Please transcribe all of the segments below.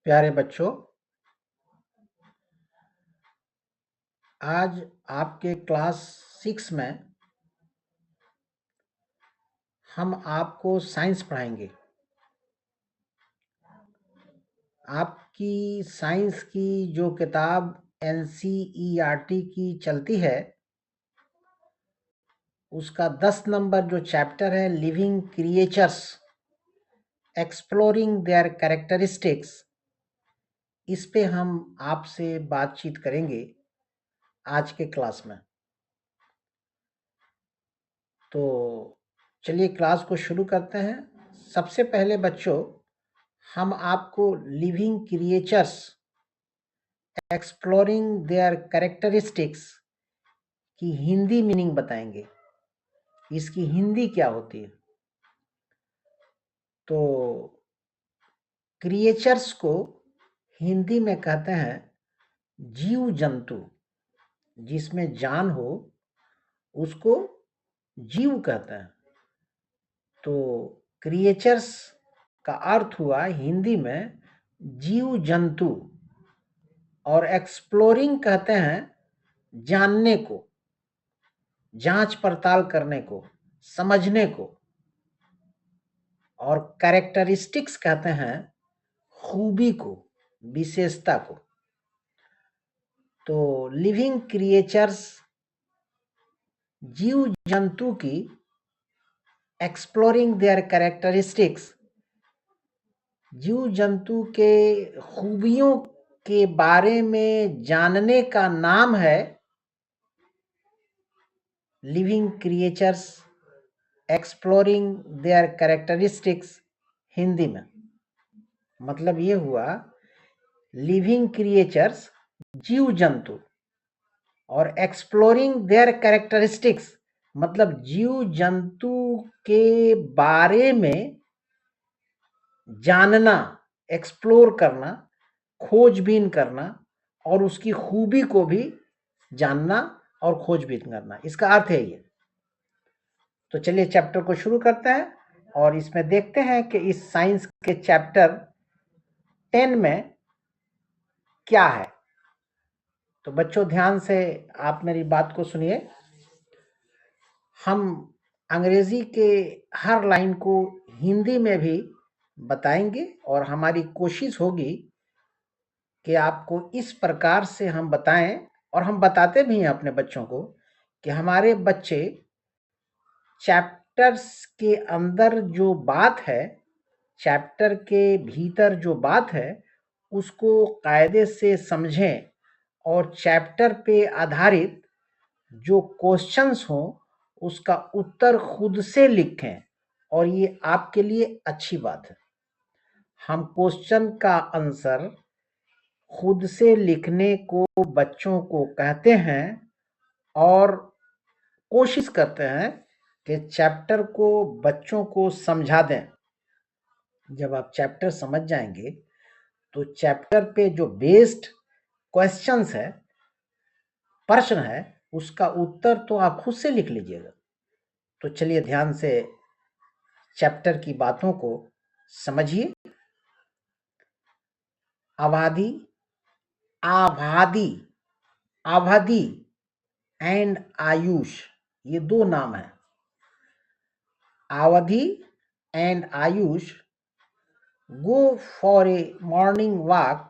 प्यारे बच्चों, आज आपके क्लास 6 में हम आपको साइंस पढ़ाएंगे। आपकी साइंस की जो किताब एनसीईआरटी की चलती है, उसका 10 नंबर जो चैप्टर है living creatures exploring there characteristics, इस पे हम आपसे बातचीत करेंगे आज के क्लास में। तो चलिए क्लास को शुरू करते हैं। सबसे पहले बच्चों, हम आपको living creatures exploring there characteristics की हिंदी मीनिंग बताएंगे। इसकी हिंदी क्या होती है? तो क्रिएचर्स को हिंदी में कहते हैं जीव जंतु। जिसमें जान हो उसको जीव कहते हैं। तो क्रिएचर्स का अर्थ हुआ हिंदी में जीव जंतु, और एक्सप्लोरिंग कहते हैं जानने को, जांच पड़ताल करने को, समझने को, और कैरेक्टरिस्टिक्स कहते हैं खूबी को, विशेषता को। तो लिविंग क्रिएचर्स जीव जंतु की एक्सप्लोरिंग देयर कैरेक्टरिस्टिक्स, जीव जंतु के खूबियों के बारे में जानने का नाम है living creatures exploring there characteristics Hindi में। मतलब ये हुआ लिविंग क्रिएचर्स जीव जंतु, और एक्सप्लोरिंग देयर कैरेक्टरिस्टिक्स मतलब जीव जंतु के बारे में जानना, एक्सप्लोर करना, खोजबीन करना, और उसकी खूबी को भी जानना और खोजबीन करना, इसका अर्थ है ये। तो चलिए चैप्टर को शुरू करते हैं और इसमें देखते हैं कि इस साइंस के चैप्टर 10 में क्या है। तो बच्चों ध्यान से आप मेरी बात को सुनिए। हम अंग्रेजी के हर लाइन को हिंदी में भी बताएंगे और हमारी कोशिश होगी कि आपको इस प्रकार से हम बताएं, और हम बताते भी हैं अपने बच्चों को कि हमारे बच्चे चैप्टर्स के अंदर जो बात है, चैप्टर के भीतर जो बात है, उसको कायदे से समझें और चैप्टर पे आधारित जो क्वेश्चंस हो उसका उत्तर खुद से लिखें। और ये आपके लिए अच्छी बात है। हम क्वेश्चन का आंसर खुद से लिखने को बच्चों को कहते हैं और कोशिश करते हैं कि चैप्टर को बच्चों को समझा दें। जब आप चैप्टर समझ जाएंगे तो चैप्टर पे जो बेस्ड क्वेश्चंस है, प्रश्न है, उसका उत्तर तो आप खुद से लिख लीजिएगा। तो चलिए ध्यान से चैप्टर की बातों को समझिए। आबादी, आबादी, अवधि एंड आयुष, ये दो नाम है। अवधि and Ayush go for a morning walk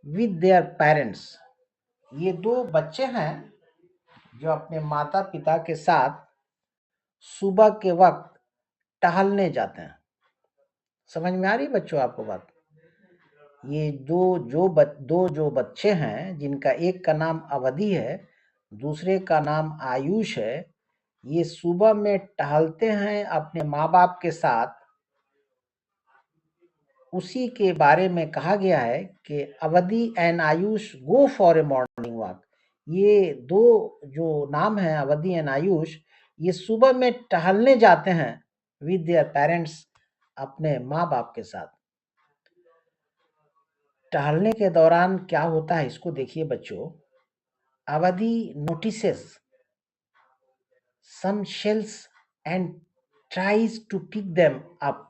with their parents। ये दो बच्चे हैं जो अपने माता पिता के साथ सुबह के वक्त टहलने जाते हैं। समझ में आ रही बच्चों आपको बात? ये दो जो बच्चे हैं, जिनका एक का नाम अवधि है, दूसरे का नाम आयुष है, ये सुबह में टहलते हैं अपने माँ बाप के साथ। उसी के बारे में कहा गया है कि अवधि and Ayush go for a morning walk. ये दो जो नाम है अवधि एंड आयुष, ये सुबह में टहलने जाते हैं विद देयर पेरेंट्स, अपने माँ बाप के साथ। टहलने के दौरान क्या होता है इसको देखिए बच्चों। अवधि notices some shells and tries to pick them up।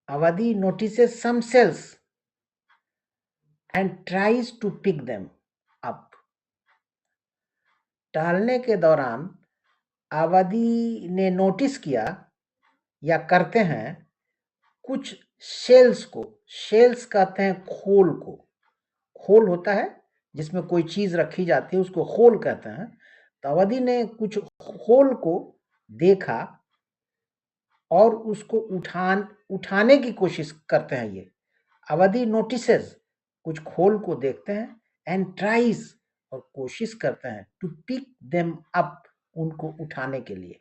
Avadi notices some cells and tries to pick them up. टहलने के दौरान अवधि ने नोटिस किया या करते हैं कुछ शेल्स को। शेल्स कहते हैं खोल को। खोल होता है जिसमें कोई चीज रखी जाती है, उसको खोल कहते हैं। तो अवधि ने कुछ खोल को देखा और उसको उठाने की कोशिश करते हैं। ये अवधि नोटिसेस, कुछ खोल को देखते हैं, एंड ट्राइज, और कोशिश करते हैं, टू पिक देम अप, उनको उठाने के लिए।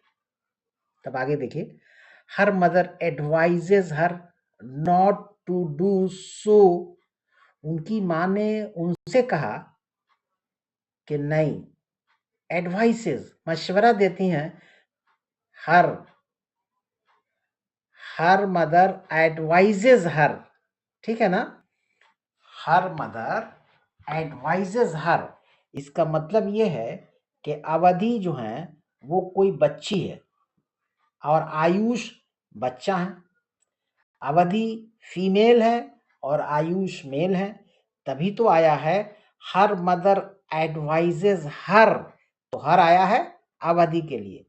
तब आगे देखिए, her mother advises her not to do so. उनकी माँ ने उनसे कहा कि नहीं, एडवाइसेस मशवरा देती हैं, हर मदर एडवाइजेज हर, ठीक है ना। हर मदर एडवाइजेज हर, इसका मतलब ये है कि अवधि जो है वो कोई बच्ची है और आयुष बच्चा है। अवधि फीमेल है और आयुष मेल है, तभी तो आया है हर मदर एडवाइजेज हर। तो हर आया है अवधि के लिए।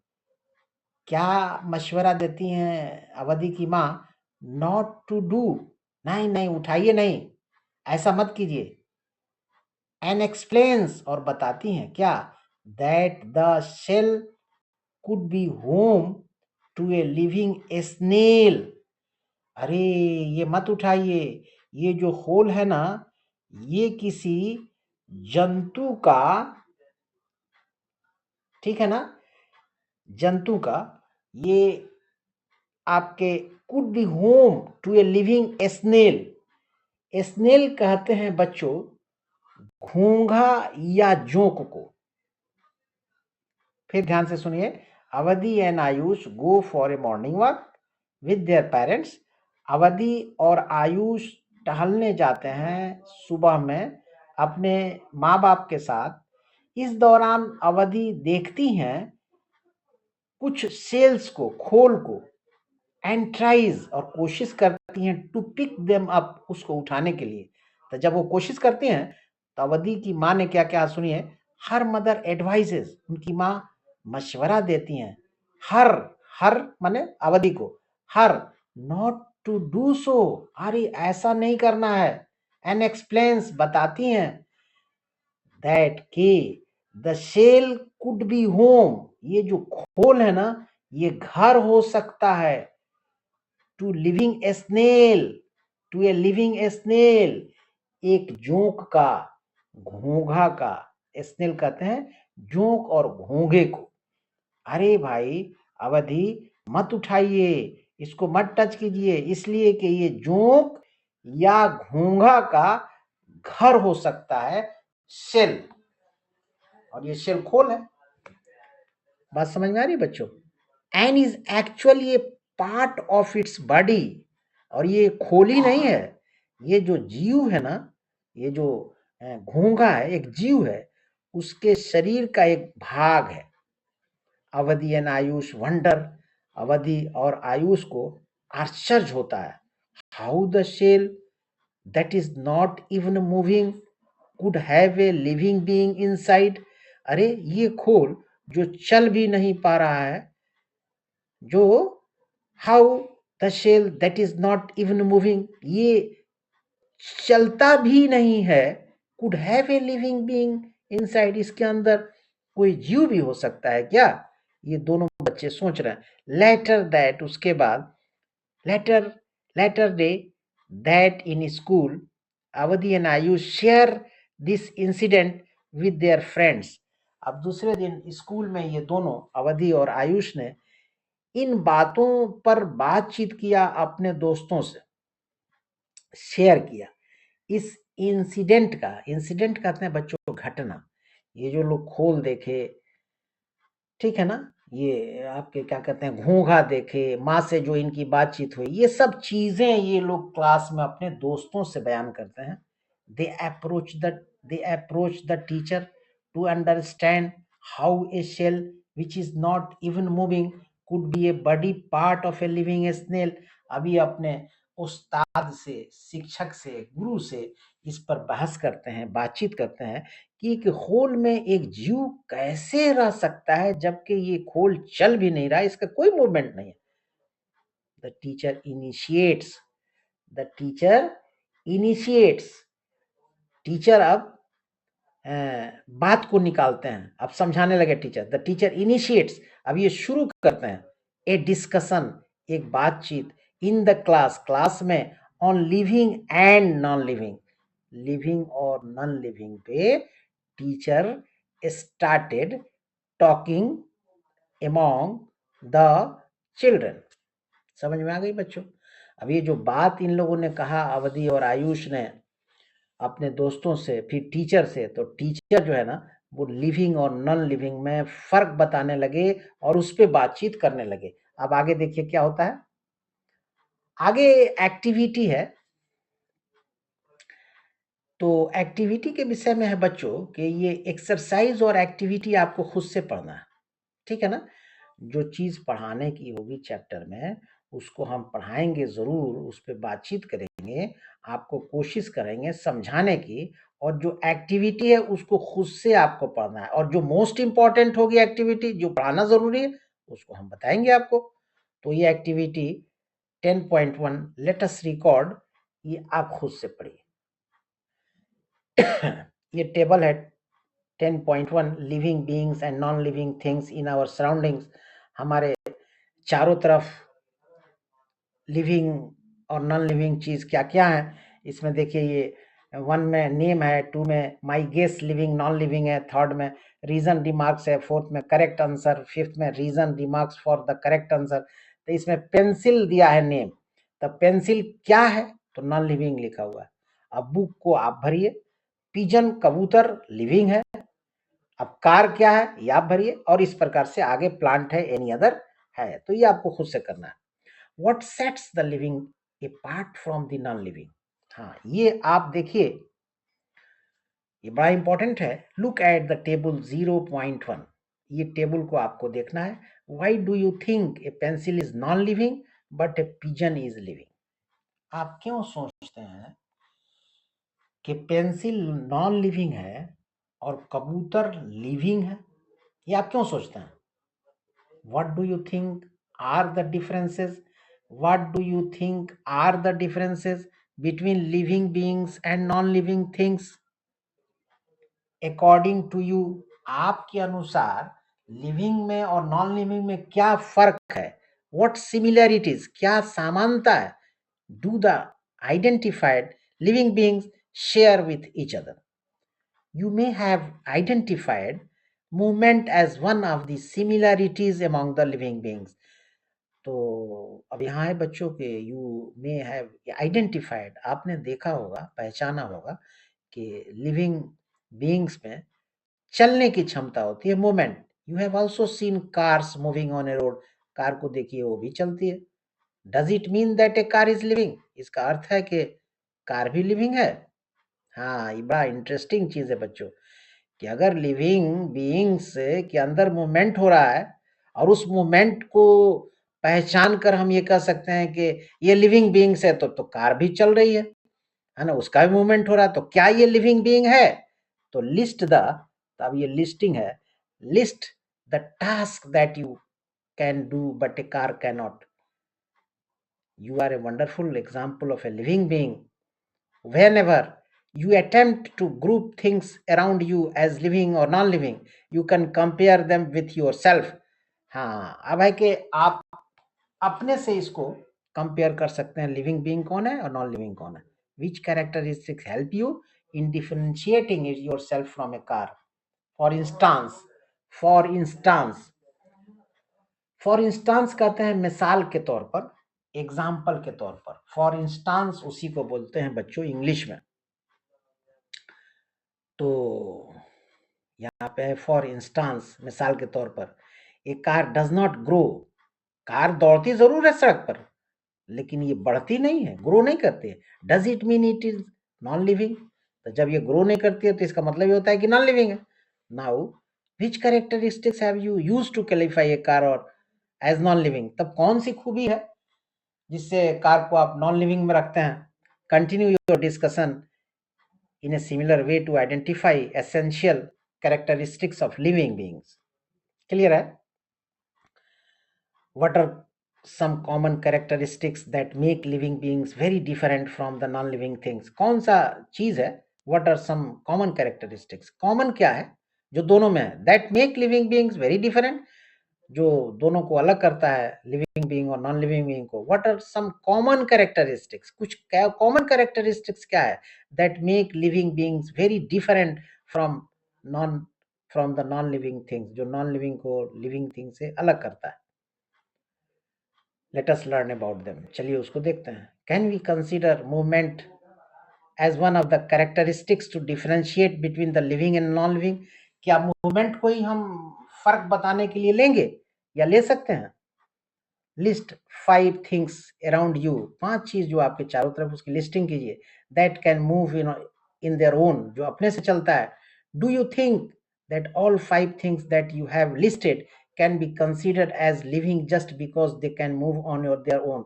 क्या मशवरा देती हैं अवधि की माँ? नॉट टू डू, नहीं नहीं उठाइए नहीं, ऐसा मत कीजिए। एंड एक्सप्लेन्स, और बताती हैं क्या? That the shell could be home to a living snail. अरे ये मत उठाइए, ये जो होल है ना, ये किसी जंतु का, ठीक है ना, जंतु का, ये आपके could be home to a living snail. Snail कहते हैं बच्चों घोंघा या जोंक को। फिर ध्यान से सुनिए, अवधि and Ayush go for a morning walk with their parents. अवधि और आयुष टहलने जाते हैं सुबह में अपने माँ बाप के साथ। इस दौरान अवधि देखती हैं कुछ सेल्स को, खोल को, एंड ट्राइज, और कोशिश करती हैं, टू पिक देम अप, उसको उठाने के लिए। तो जब वो कोशिश करती हैं तो अवधि की माँ ने क्या क्या, सुनिए, हर मदर एडवाइजेज, उनकी माँ मशवरा देती हैं, हर, हर माने अवधि को, her not to do so, अरे ऐसा नहीं करना है, एंड एक्सप्लेन्स, बताती हैं, दैट के the shell could be home, ये जो खोल है ना, ये घर हो सकता है, to living snail, to a living snail, एक जोंक का, घोंघा का। स्नेल कहते हैं जोंक और घोंघे को। अरे भाई अवधि मत उठाइए, इसको मत टच कीजिए, इसलिए कि ये जोंक या घोंघा का घर हो सकता है, शेल, और ये शेल खोल है। बात समझ में आ रही है बच्चों? And is actually A part of its body, और ये खोली नहीं है, ये जो जीव है ना, ये जो घोंघा है, एक जीव है, उसके शरीर का एक भाग है। अवधि एंड आयुष वंडर, अवधि और आयुष को आश्चर्य होता है, how the shell that is not even moving could have a living being inside. अरे ये खोल जो चल भी नहीं पा रहा है, जो how the shell that is not even moving, ये चलता भी नहीं है, could have a living being inside, इसके अंदर कोई जीव भी हो सकता है क्या? ये दोनों बच्चे सोच रहे हैं। लेटर दैट, उसके बाद, later later day that in school Avadhi and Ayush share this incident with their friends. अब दूसरे दिन स्कूल में ये दोनों, अवधि और आयुष ने इन बातों पर बातचीत किया, अपने दोस्तों से शेयर किया। इस इंसिडेंट का, इंसिडेंट कहते हैं बच्चों घटना, ये जो लोग खोल देखे, ठीक है ना, ये आपके क्या कहते हैं घोंघा देखे, माँ से जो इनकी बातचीत हुई, ये सब चीजें ये लोग क्लास में अपने दोस्तों से बयान करते हैं। They approach the teacher to understand how a shell which is not even moving could be a body part of a living snail. अभी अपने उस्ताद से, शिक्षक से, गुरु से इस पर बहस करते हैं, बातचीत करते हैं कि एक खोल में एक जीव कैसे रह सकता है जबकि ये खोल चल भी नहीं रहा है, इसका कोई मूवमेंट नहीं है। The teacher initiates, the teacher initiates, teacher अब बात को निकालते हैं, अब समझाने लगे टीचर। द टीचर इनिशिएट्स, अब ये शुरू करते हैं ए डिस्कशन, एक बातचीत इन द क्लास, क्लास में, on living and non living, living और नॉन लिविंग पे teacher started talking among the children. समझ में आ गई बच्चों? अब ये जो बात इन लोगों ने कहा, अवधि और आयुष ने अपने दोस्तों से, फिर टीचर से, तो टीचर जो है ना वो लिविंग और नॉन लिविंग में फर्क बताने लगे और उस पर बातचीत करने लगे। अब आगे देखिए क्या होता है। आगे एक्टिविटी है, तो एक्टिविटी के विषय में है बच्चों कि ये एक्सरसाइज और एक्टिविटी आपको खुद से पढ़ना है, ठीक है ना। जो चीज पढ़ाने की होगी चैप्टर में उसको हम पढ़ाएंगे जरूर, उस पर बातचीत करेंगे, आपको कोशिश करेंगे समझाने की, और जो एक्टिविटी है उसको खुद से आपको पढ़ना है, और जो मोस्ट इंपॉर्टेंट होगी एक्टिविटी जो पढ़ाना जरूरी है उसको हम बताएंगे आपको। तो ये एक्टिविटी 10.1 लेट अस रिकॉर्ड, ये आप खुद से पढ़िए। ये टेबल है 10.1 living beings and non living things in our surroundings. हमारे चारों तरफ लिविंग और नॉन लिविंग चीज क्या क्या है इसमें देखिए। ये 1 में नेम है, 2 में my guess living non living है, 3rd में रीजन रिमार्क्स है, 4th में करेक्ट आंसर, 5th में reason remarks for the correct answer. तो इसमें पेंसिल दिया है नेम, तो पेंसिल क्या है तो नॉन लिविंग लिखा हुआ है। अब बुक को आप भरिए, पिजन कबूतर लिविंग है, अब कार क्या है ये आप भरिए, और इस प्रकार से आगे प्लांट है, एनी अदर है, तो ये आपको खुद से करना है। What sets the living apart from the non-living? हाँ, ये आप देखिए, ये बड़ा इंपॉर्टेंट है। लुक एट द टेबल 0.1, ये टेबल को आपको देखना है। Why do you think a pencil is non-living but a pigeon is living? आप क्यों सोचते हैं कि पेंसिल नॉन लिविंग है और कबूतर लिविंग है? ये आप क्यों सोचते हैं? What do you think are the differences? What do you think are the differences between living beings and non-living things? According to you, आपके अनुसार लिविंग में और नॉन लिविंग में क्या फर्क है? What similarities, क्या समानता है? Do the identified living beings share with each other? You may have identified movement as one of the similarities among the living beings. तो अब यहाँ है बच्चों के यू मे हैव आइडेंटिफाइड, आपने देखा होगा, पहचाना होगा कि लिविंग बीइंग्स में चलने की क्षमता होती है, movement. You have also seen cars moving on A road, car को देखिए वो भी चलती है। Does it mean that A car is living? इसका अर्थ है कि कार भी लिविंग है? हाँ, ये बड़ा इंटरेस्टिंग चीज है बच्चों कि अगर लिविंग बीइंग्स के अंदर मूवमेंट हो रहा है और उस मूवमेंट को पहचान कर हम ये कह सकते हैं कि ये लिविंग बीइंग्स है, तो कार भी चल रही है ना, उसका भी मूवमेंट हो रहा है, तो क्या ये लिविंग बीइंग है? तो लिस्ट द, तो अब ये लिस्टिंग है, list the task that you can do but a car can not. You are a wonderful example of a living being. Whenever you attempt to group things around you as living or non-living, you can compare them with yourself. हाँ, अब है कि आप अपने से इसको compare कर सकते हैं, लिविंग बीइंग कौन है और नॉन लिविंग कौन है। Which characteristics help you in differentiating yourself from a car? For instance, for instance, for instance कहते हैं मिसाल के तौर पर, एग्जाम्पल के तौर पर। फॉर इंस्टांस उसी को बोलते हैं बच्चों इंग्लिश में। तो यहाँ पे है फॉर इंस्टांस, मिसाल के तौर पर, a car does not grow, car दौड़ती जरूर है सड़क पर लेकिन ये बढ़ती नहीं है, ग्रो नहीं करती है। Does it mean it is non living? तो जब ये ग्रो नहीं करती है तो इसका मतलब ये होता है कि नॉन लिविंग है। Now which characteristics have you used to qualify a car और एज नॉन लिविंग? तब कौन सी खूबी है जिससे कार को आप नॉन लिविंग में रखते हैं। Continue your discussion in a similar way to identify essential characteristics of living beings. Clear है? What are some common characteristics that make living beings very different from the non-living things? कौन सा चीज है? What are some common characteristics? Common क्या है जो दोनों में है? That make living beings very different, जो दोनों को अलग करता है, लिविंग बीइंग और नॉन लिविंग बीइंग को. What are some common characteristics? कुछ कॉमन कैरेक्टरिस्टिक्स क्या है that make living beings very different from the non living things, जो नॉन लिविंग को लिविंग थिंग से अलग करता है. Let us learn about them. चलिए उसको देखते हैं. Can we consider movement as one of the characteristics to differentiate between the living and non living? क्या मूवमेंट को ही हम फर्क बताने के लिए लेंगे या ले सकते हैं? List 5 things around you. 5 चीज जो आपके चारों तरफ, उसकी लिस्टिंग कीजिए. That can move in their own, जो अपने से चलता है. Do you think that all 5 things that you have listed can be considered as living just because they can move on their own?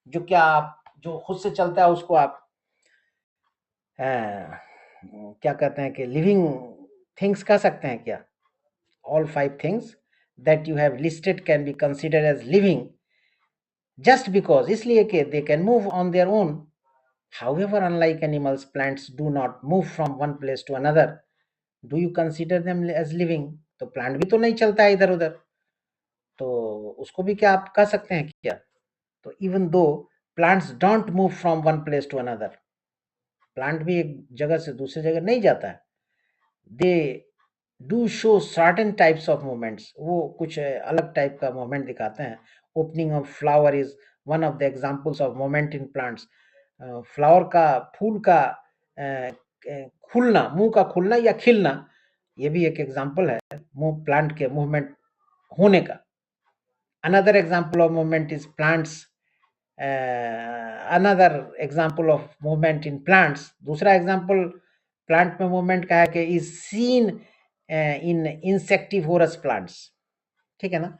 जो क्या आप जो खुद से चलता है उसको आप क्या कहते हैं कि लिविंग थिंग्स कह सकते हैं क्या? All 5 things that you have listed can be considered as living just because, इसलिए कि they can move on their own. However, unlike animals, plants do not move from one place to another. Do you consider them as living? तो plant भी तो नहीं चलता है इधर उधर, तो उसको भी क्या आप कह सकते हैं क्या? तो even though plants don't move from one place to another, plant भी एक जगह से दूसरी जगह नहीं जाता है. They do show certain types of movements. वो कुछ अलग टाइप का मूवमेंट दिखाते हैं. Opening of flower is one of the examples of movement in plants. Flower का, फूल का खुलना, मुंह का खुलना या खिलना, ये भी एक एग्जांपल है मुंह प्लांट के मूवमेंट होने का. Another example of movement is plants. Another example of movement in plants, दूसरा एग्जांपल प्लांट में मूवमेंट का है कि is seen in insectivorous plants. ठीक है ना?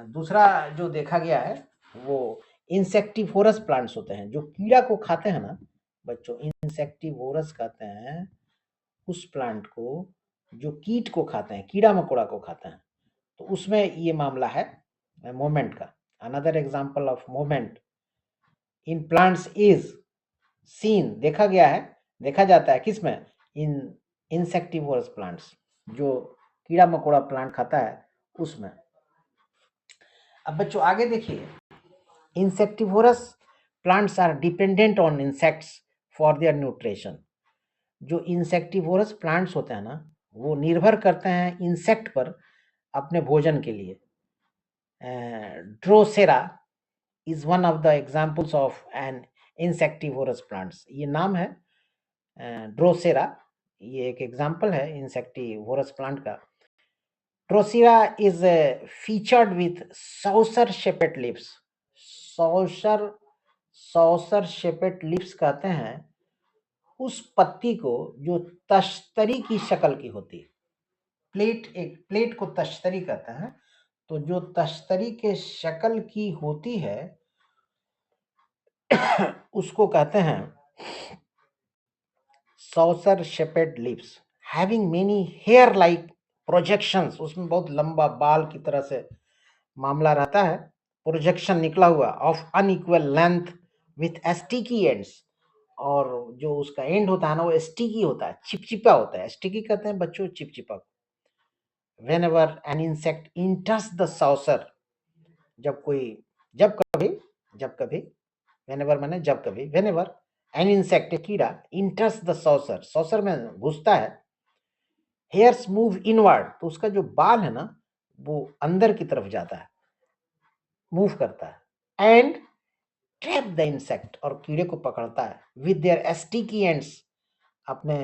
दूसरा जो देखा गया है वो इंसेक्टिवोरस प्लांट्स होते हैं, जो कीड़ा को खाते हैं ना बच्चों. इंसेक्टिवोरस कहते हैं उस प्लांट को जो कीट को खाते हैं, कीड़ा मकोड़ा को खाते हैं. तो उसमें ये मामला है मूवमेंट का. Another example of movement in plants is seen, देखा गया है, देखा जाता है किसमें? इन इंसेक्टिवोरस प्लांट्स, जो कीड़ा मकोड़ा प्लांट खाता है उसमें. अब बच्चों आगे देखिए. Insectivorous plants are dependent on insects for their nutrition. जो इंसेक्टिवोरस प्लांट्स होते हैं ना, वो निर्भर करते हैं इंसेक्ट पर अपने भोजन के लिए. Drosera is one of the examples of an insectivorous plants. ये नाम है ड्रोसेरा, ये एक एग्जांपल है इंसेक्टिवोरस प्लांट का. Drosera is featured with saucer shaped leaves. saucer shaped leaves कहते हैं उस पत्ती को जो तश्तरी की शक्ल की होती है. एक प्लेट को तश्तरी कहते हैं, तो जो तश्तरी के शक्ल की होती है उसको कहते हैं saucer shaped leaves having many hair like projections. उसमें बहुत लंबा बाल की तरह से मामला रहता है, प्रोजेक्शन निकला हुआ of unequal length with sticky ends. और जो उसका एंड होता है ना वो स्टिकी होता है, चिपचिपा होता है. स्टिकी कहते हैं बच्चों चिपचिपा. whenever an insect enters the saucer, जब कभी whenever माने जब कभी, whenever an insect, एक कीड़ा, enters the saucer में घुसता है, hairs move inward, तो उसका जो बाल है ना वो अंदर की तरफ जाता है, मूव करता है. एंड ट्रैप द इंसेक्ट, और कीड़े को पकड़ता है. विद देयर स्टिकी एंड्स, अपने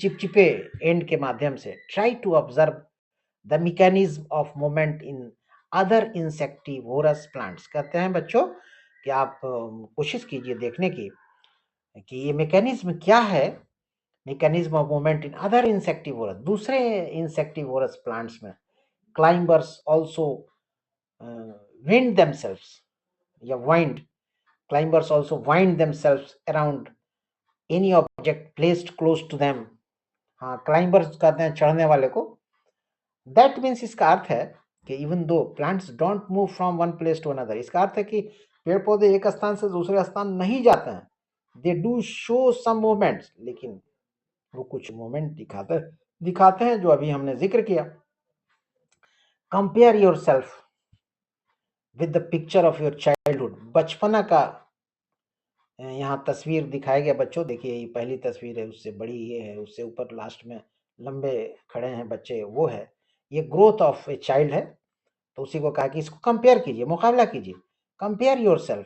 चिपचिपे एंड के माध्यम से. Try to observe the mechanism of movement in other insectivorous plants. कहते हैं बच्चों कि आप कोशिश कीजिए देखने की कि ये मैकेनिज्म क्या है, mechanism of movement in other insectivorous, दूसरे इंसेक्टिवोरस प्लांट्स में. Climbers also wind themselves. या wind, climbers also wind themselves around any object placed close to them. हाँ, क्लाइंबर्स कहते हैं चढ़ने वाले को। दैट मीन्स, इसका अर्थ है कि even though plants don't move from one place to another, इसका अर्थ है कि पेड़ पौधे एक स्थान से दूसरे स्थान नहीं जाते हैं। They do show some movements, लेकिन वो कुछ मूवमेंट दिखाते हैं जो अभी हमने जिक्र किया। Compare your self with the picture of your childhood, बचपना का यहाँ तस्वीर दिखाया गया बच्चों। देखिए, ये पहली तस्वीर है, उससे बड़ी ये है, उससे ऊपर लास्ट में लंबे खड़े हैं बच्चे, वो है। ये ग्रोथ ऑफ ए चाइल्ड है। तो उसी को कहा कि इसको कंपेयर कीजिए, मुकाबला कीजिए। कंपेयर योर सेल्फ,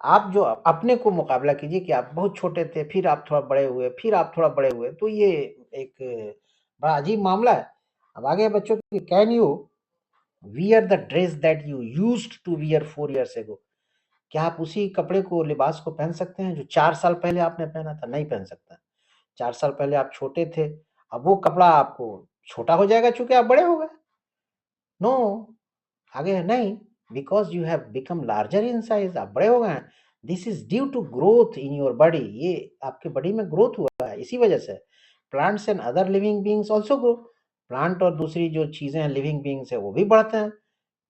आप जो अपने को मुकाबला कीजिए कि आप बहुत छोटे थे, फिर आप थोड़ा बड़े हुए, फिर आप थोड़ा बड़े हुए। तो ये एक बड़ा अजीब मामला है। अब आगे बच्चों की, can you wear the dress that you used to wear 4 years ago, क्या आप उसी कपड़े को, लिबास को पहन सकते हैं जो 4 साल पहले आपने पहना था? नहीं पहन सकता। 4 साल पहले आप छोटे थे, अब वो कपड़ा आपको छोटा हो जाएगा चूंकि आप बड़े हो गए। नो, आगे है नहीं, because you have become larger in size, आप बड़े हो गए हैं। This is due to growth in your body, ये आपके बॉडी में ग्रोथ हुआ है इसी वजह से। Plants and other living beings also grow, plant और दूसरी जो चीजें हैं लिविंग बींग्स है वो भी बढ़ते हैं।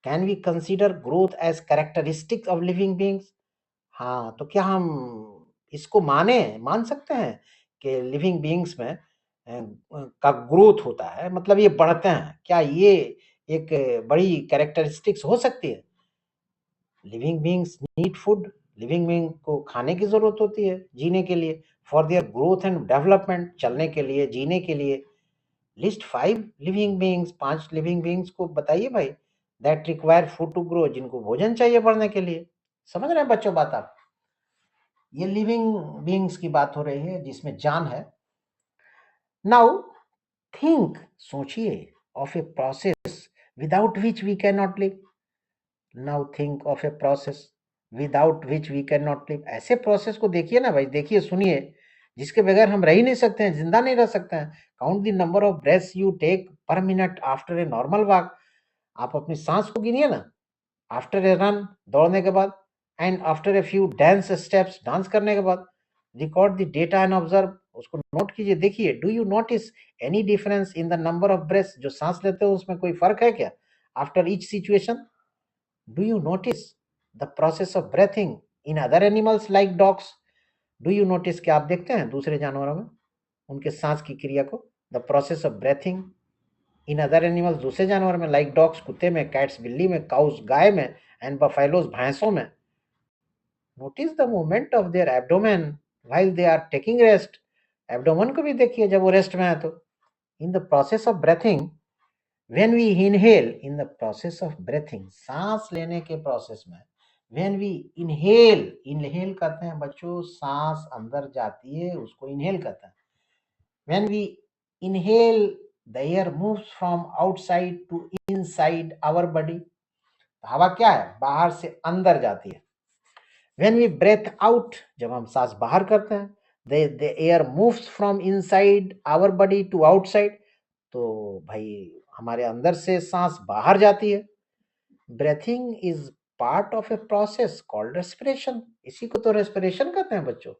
Can we consider growth as characteristics of living beings? हाँ, तो क्या हम इसको मान सकते हैं कि लिविंग बीइंग्स में का ग्रोथ होता है, मतलब ये बढ़ते हैं? क्या ये एक बड़ी कैरेक्टरिस्टिक्स हो सकती है? Living beings need food, living being को खाने की जरूरत होती है जीने के लिए, for their growth and development, चलने के लिए, जीने के लिए। List 5 living beings, 5 living beings को बताइए भाई, that require food to grow, जिनको भोजन चाहिए बढ़ने के लिए। समझ रहे हैं बच्चों बात आप? ये लिविंग बीइंग्स की बात हो रही है जिसमें जान है। नाउ थिंक, सोचिए, of a process without which we can not live. Now think of a process without which we can not live, ऐसे प्रोसेस को देखिए ना भाई, देखिए, सुनिए, जिसके बगैर हम रह ही नहीं सकते हैं, जिंदा नहीं रह सकते हैं। Count the number of breaths you take per minute after a normal walk, आप अपनी सांस को गिनिए ना, आफ्टर ए रन, दौड़ने के बाद, and after a few dance steps, dance करने के बाद। Record the data and observe, उसको नोट कीजिए, देखिए, do you notice any difference in the number of breaths, जो सांस लेते हो उसमें कोई फर्क है क्या? After each situation, do you notice the process of breathing in other animals like dogs? Do you notice, क्या आप देखते हैं दूसरे जानवरों में उनके सांस की क्रिया को? The process of breathing in other animals, दूसरे जानवर में, लाइक डॉग्स कुत्ते में, कैट्स बिल्ली में, काउस गाय में, एंड बफेलोज भैंसों में। Notice the movement of their abdomen while they are taking rest, abdomen को भी देखिए जब वो रेस्ट में है तो। In the process of breathing, when we inhale, in the process of breathing, सांस लेने के प्रोसेस में, व्हेन वी इनहेल, इनहेल कहते हैं बच्चों, सांस अंदर जाती है उसको इनहेल कहते हैं। When we inhale, the air moves from outside to inside our body, हवा क्या है, बाहर से अंदर जाती है। व्हेन वी ब्रेथ आउट, जब हम सांस बाहर करते हैं, the air moves from inside our body to outside, तो भाई हमारे अंदर से सांस बाहर जाती है। Breathing is part of a process called respiration, इसी को तो रेस्पिरेशन कहते हैं बच्चों।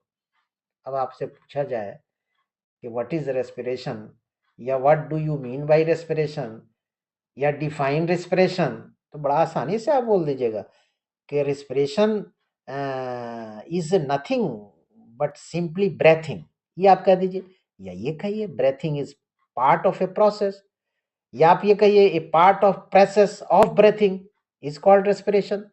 अब आपसे पूछा जाए कि व्हाट इज रेस्पिरेशन, या what do you mean by respiration, या डिफाइन रेस्पिरेशन, तो बड़ा आसानी से आप बोल दीजिएगा कि respiration is nothing but simply breathing, ये आप कह दीजिए, या ये कहिए breathing is part of a process, या आप ये कहिए a part of process of breathing is called respiration.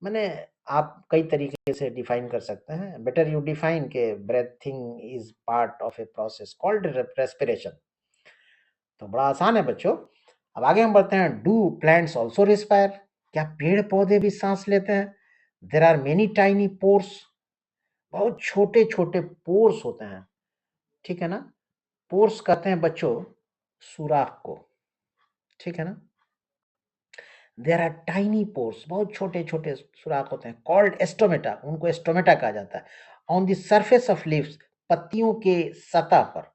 मैंने आप कई तरीके से डिफाइन कर सकते हैं, बेटर यू डिफाइन के breathing is part of a process called respiration. तो बड़ा आसान है बच्चों। अब आगे हम बढ़ते हैं, डू प्लांट्स ऑल्सो रिस्पायर, क्या पेड़ पौधे भी सांस लेते हैं? There are many tiny pores, बहुत छोटे छोटे पोर्स होते हैं, ठीक है ना? पोर्स कहते हैं बच्चों सुराख को, ठीक है ना? देर आर टाइनी पोर्स, बहुत छोटे छोटे सुराख होते हैं, कॉल्ड एस्टोमेटा, उनको एस्टोमेटा कहा जाता है, on the surface of leaves, पत्तियों के सतह पर।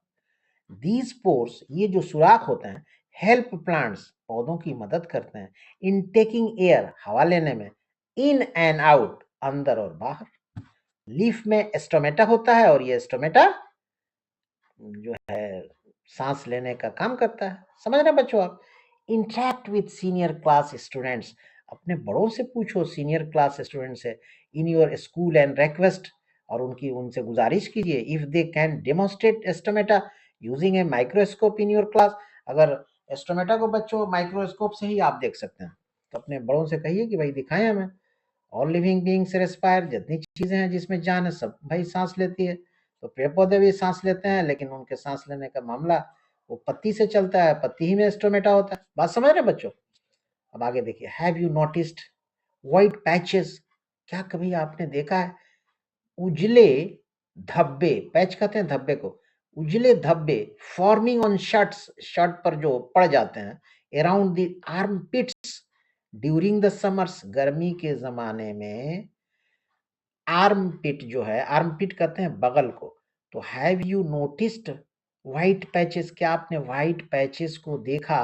दीज पोर्स, ये जो सुराख होते हैं, हेल्प प्लांट्स, पौधों की मदद करते हैं, इन टेकिंग एयर, हवा लेने में, इन एंड आउट, अंदर और बाहर। लीफ में स्टोमेटा होता है और ये स्टोमेटा जो है सांस लेने का काम करता है। समझ रहे बच्चों आप? Interact with senior class students, अपने बड़ों से पूछो, सीनियर क्लास स्टूडेंट से, in your school and request, और उनसे गुजारिश कीजिए, if they can demonstrate stomata using a microscope in your class. अगर एस्टोमेटा को बच्चों माइक्रोस्कोप से ही आप देख सकते हैं, तो अपने बड़ों से कहिए कि भाई दिखाएं हमें। ऑल लिविंग बीइंग्स रेस्पायर, जितनी चीजें हैं जिसमें जान है सब भाई सांस लेती है। तो पेड़ पौधे भी सांस लेते हैं, लेकिन उनके सांस लेने का मामला वो पत्ती से चलता है, पत्ती ही में स्टोमेटा होता है। बात समझ रहे बच्चों? अब आगे देखिए, have you noticed white patches, क्या कभी आपने देखा है उजले धब्बे, पैच कहते हैं धब्बे को, उजले धब्बे फॉर्मिंग ऑन शर्ट्स, शर्ट पर जो पड़ जाते हैं, around the armpits during the summers, गर्मी के जमाने में आर्म पिट जो है, आर्म पिट कहते हैं बगल को। तो have you noticed white patches, क्या आपने व्हाइट पैचेस को देखा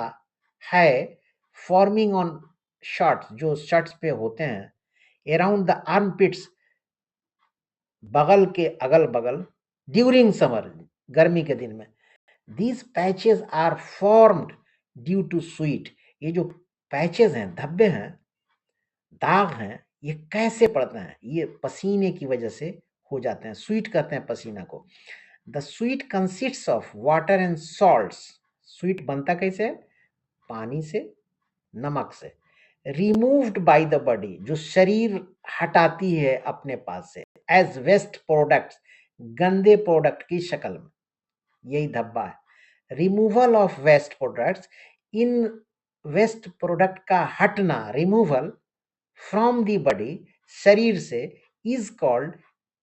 है फॉर्मिंग ऑन शर्ट्स, जो शर्ट्स पे होते हैं, अराउंड द आर्म पिट्स, बगल के अगल बगल, ड्यूरिंग समर, गर्मी के दिन में। These patches are formed due to sweat, ये जो पैचेस हैं, धब्बे हैं, दाग हैं, ये कैसे पड़ते हैं? ये पसीने की वजह से हो जाते हैं। स्वीट कहते हैं पसीना को। The sweet consists of water and salts, sweet बनता कैसे है? पानी से, नमक से। रिमूव्ड बाय द बॉडी, जो शरीर हटाती है अपने पास से, एज वेस्ट प्रोडक्ट्स, गंदे प्रोडक्ट की शक्ल में, यही धब्बा है। रिमूवल ऑफ वेस्ट प्रोडक्ट्स, इन वेस्ट प्रोडक्ट का हटना, रिमूवल फ्रॉम दी बॉडी, शरीर से, इज कॉल्ड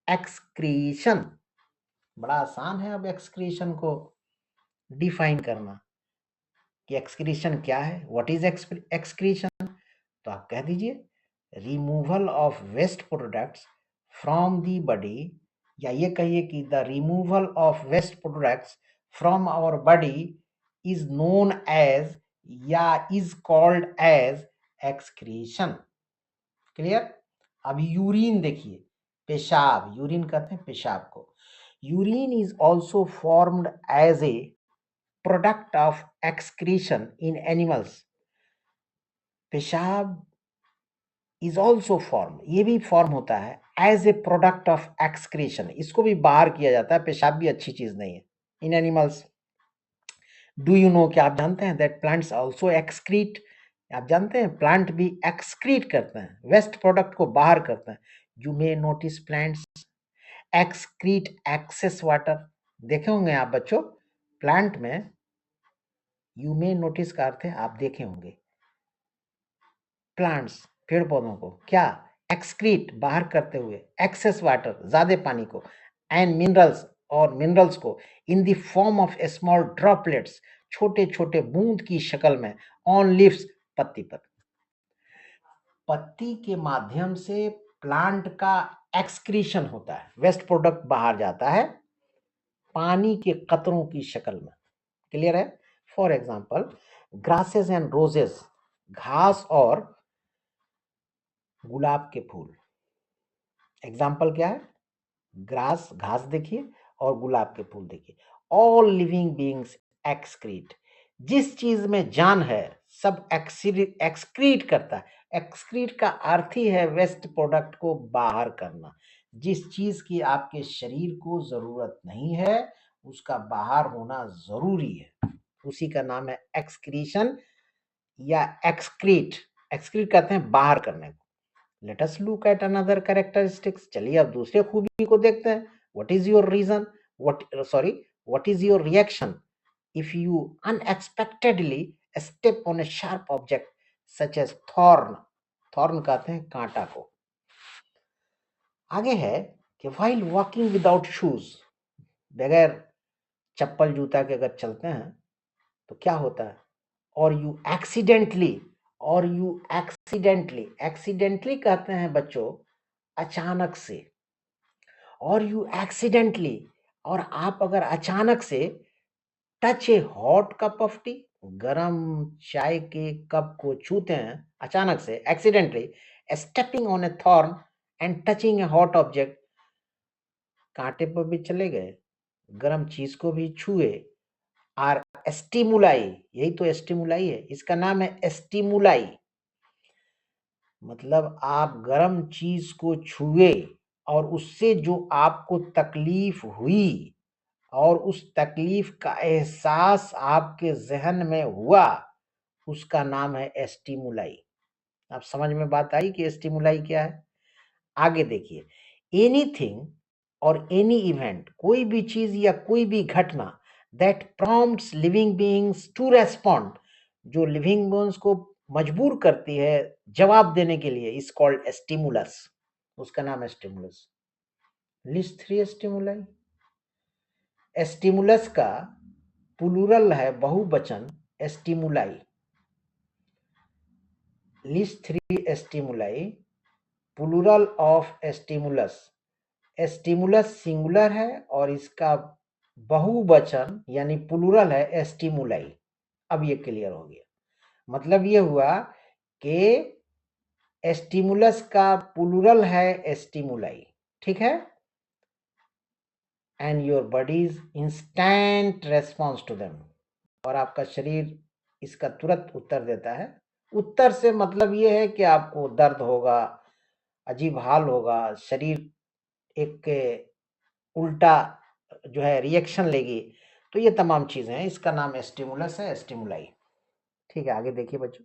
एक्सक्रीशन। बड़ा आसान है अब एक्सक्रीशन को डिफाइन करना कि एक्सक्रीशन क्या है, व्हाट इज एक्सक्रीशन। तो आप कह दीजिए removal of waste products from the body, या ये कहिए कि the removal of waste products from our body is known as, या is called as excretion. Clear? अब यूरिन देखिए, पेशाब, यूरिन कहते हैं पेशाब को। Urine is also formed as a product of excretion in animals. पेशाब इज ऑल्सो फॉर्म, ये भी फॉर्म होता है as a product of excretion, इसको भी बाहर किया जाता है। पेशाब भी अच्छी चीज नहीं है इन एनिमल्स। डू यू नो, क्या आप जानते हैं दैट प्लांट्स ऑल्सो एक्सक्रीट, आप जानते हैं प्लांट भी एक्सक्रीट करते हैं, वेस्ट प्रोडक्ट को बाहर करते हैं। You may notice plants excrete excess water, देखे होंगे आप बच्चों प्लांट में, यू मे नोटिस का अर्थ है आप देखे होंगे, प्लांट्स पेड़ पौधों को क्या एक्सक्रीट बाहर करते हुए, एक्सेस वाटर ज्यादा पानी को, एंड मिनरल्स और मिनरल्स को, in the form of small droplets, छोटे छोटे बूंद की शक्ल में, ऑन लीव्स, पत्ती पर। पत्ती के माध्यम से प्लांट का एक्सक्रीशन होता है, वेस्ट प्रोडक्ट बाहर जाता है पानी के कतरों की शक्ल में। क्लियर है? For example grasses and roses, घास और गुलाब के फूल। एग्जाम्पल क्या है? ग्रास, घास देखिए, और गुलाब के फूल देखिए। ऑल लिविंग बीइंग्स एक्सक्रीट, जिस चीज में जान है सब एक्सक्रीट करता है। एक्सक्रीट का अर्थ ही है वेस्ट प्रोडक्ट को बाहर करना। जिस चीज की आपके शरीर को जरूरत नहीं है उसका बाहर होना जरूरी है, उसी का नाम है एक्सक्रीशन या एक्सक्रीट। एक्सक्रीट कहते हैं बाहर करने को। Let us look at another characteristics, चलिए अब दूसरे खूबी को देखते हैं। What is your reason, what is your reaction if you unexpectedly step on a sharp object such as thorn, thorn कहते हैं कांटा को। आगे है कि व्हाइल वॉकिंग विदाउट शूज, बगैर चप्पल जूता के अगर चलते हैं तो क्या होता है? और यू एक्सीडेंटली, और यू एक्सीडेंटली, एक्सीडेंटली कहते हैं बच्चों अचानक से, और यू एक्सीडेंटली, और आप अगर अचानक से touch A hot cup of T, गरम चाय के कप को छूते हैं अचानक से, accidentally, stepping on A thorn and touching A hot object, कांटे पर भी चले गए, गर्म चीज को भी छुए, आर स्टिमुलाई, यही तो स्टिमुलाई है, इसका नाम है स्टिमुलाई। मतलब आप गर्म चीज को छुए और उससे जो आपको तकलीफ हुई और उस तकलीफ का एहसास आपके जहन में हुआ, उसका नाम है स्टिमुलाई। आप समझ में बात आई कि स्टिमुलाई क्या है? आगे देखिए, एनीथिंग और एनी इवेंट, कोई भी चीज या कोई भी घटना that prompts living beings to respond, जो लिविंग बीइंग्स को मजबूर करती है जवाब देने के लिए, इज कॉल्ड स्टिमुलस, उसका नाम है stimulus. List three stimuli. Stimulus का प्लूरल है, बहुवचन, stimuli. List three stimuli, plural of stimulus. Stimulus singular है और इसका बहुवचन यानी प्लूरल है स्टिमुलाई। अब ये क्लियर हो गया। मतलब ये हुआ कि स्टिमुलस का प्लूरल है स्टिमुलाई, ठीक है। And your body's instant response to them, और आपका शरीर इसका तुरंत उत्तर देता है। उत्तर से मतलब ये है कि आपको दर्द होगा, अजीब हाल होगा, शरीर एक उल्टा जो है रिएक्शन लेगी, तो ये तमाम चीजें हैं, इसका नाम स्टिमुलस है, स्टिमुलाई। ठीक है, आगे देखिए बच्चों,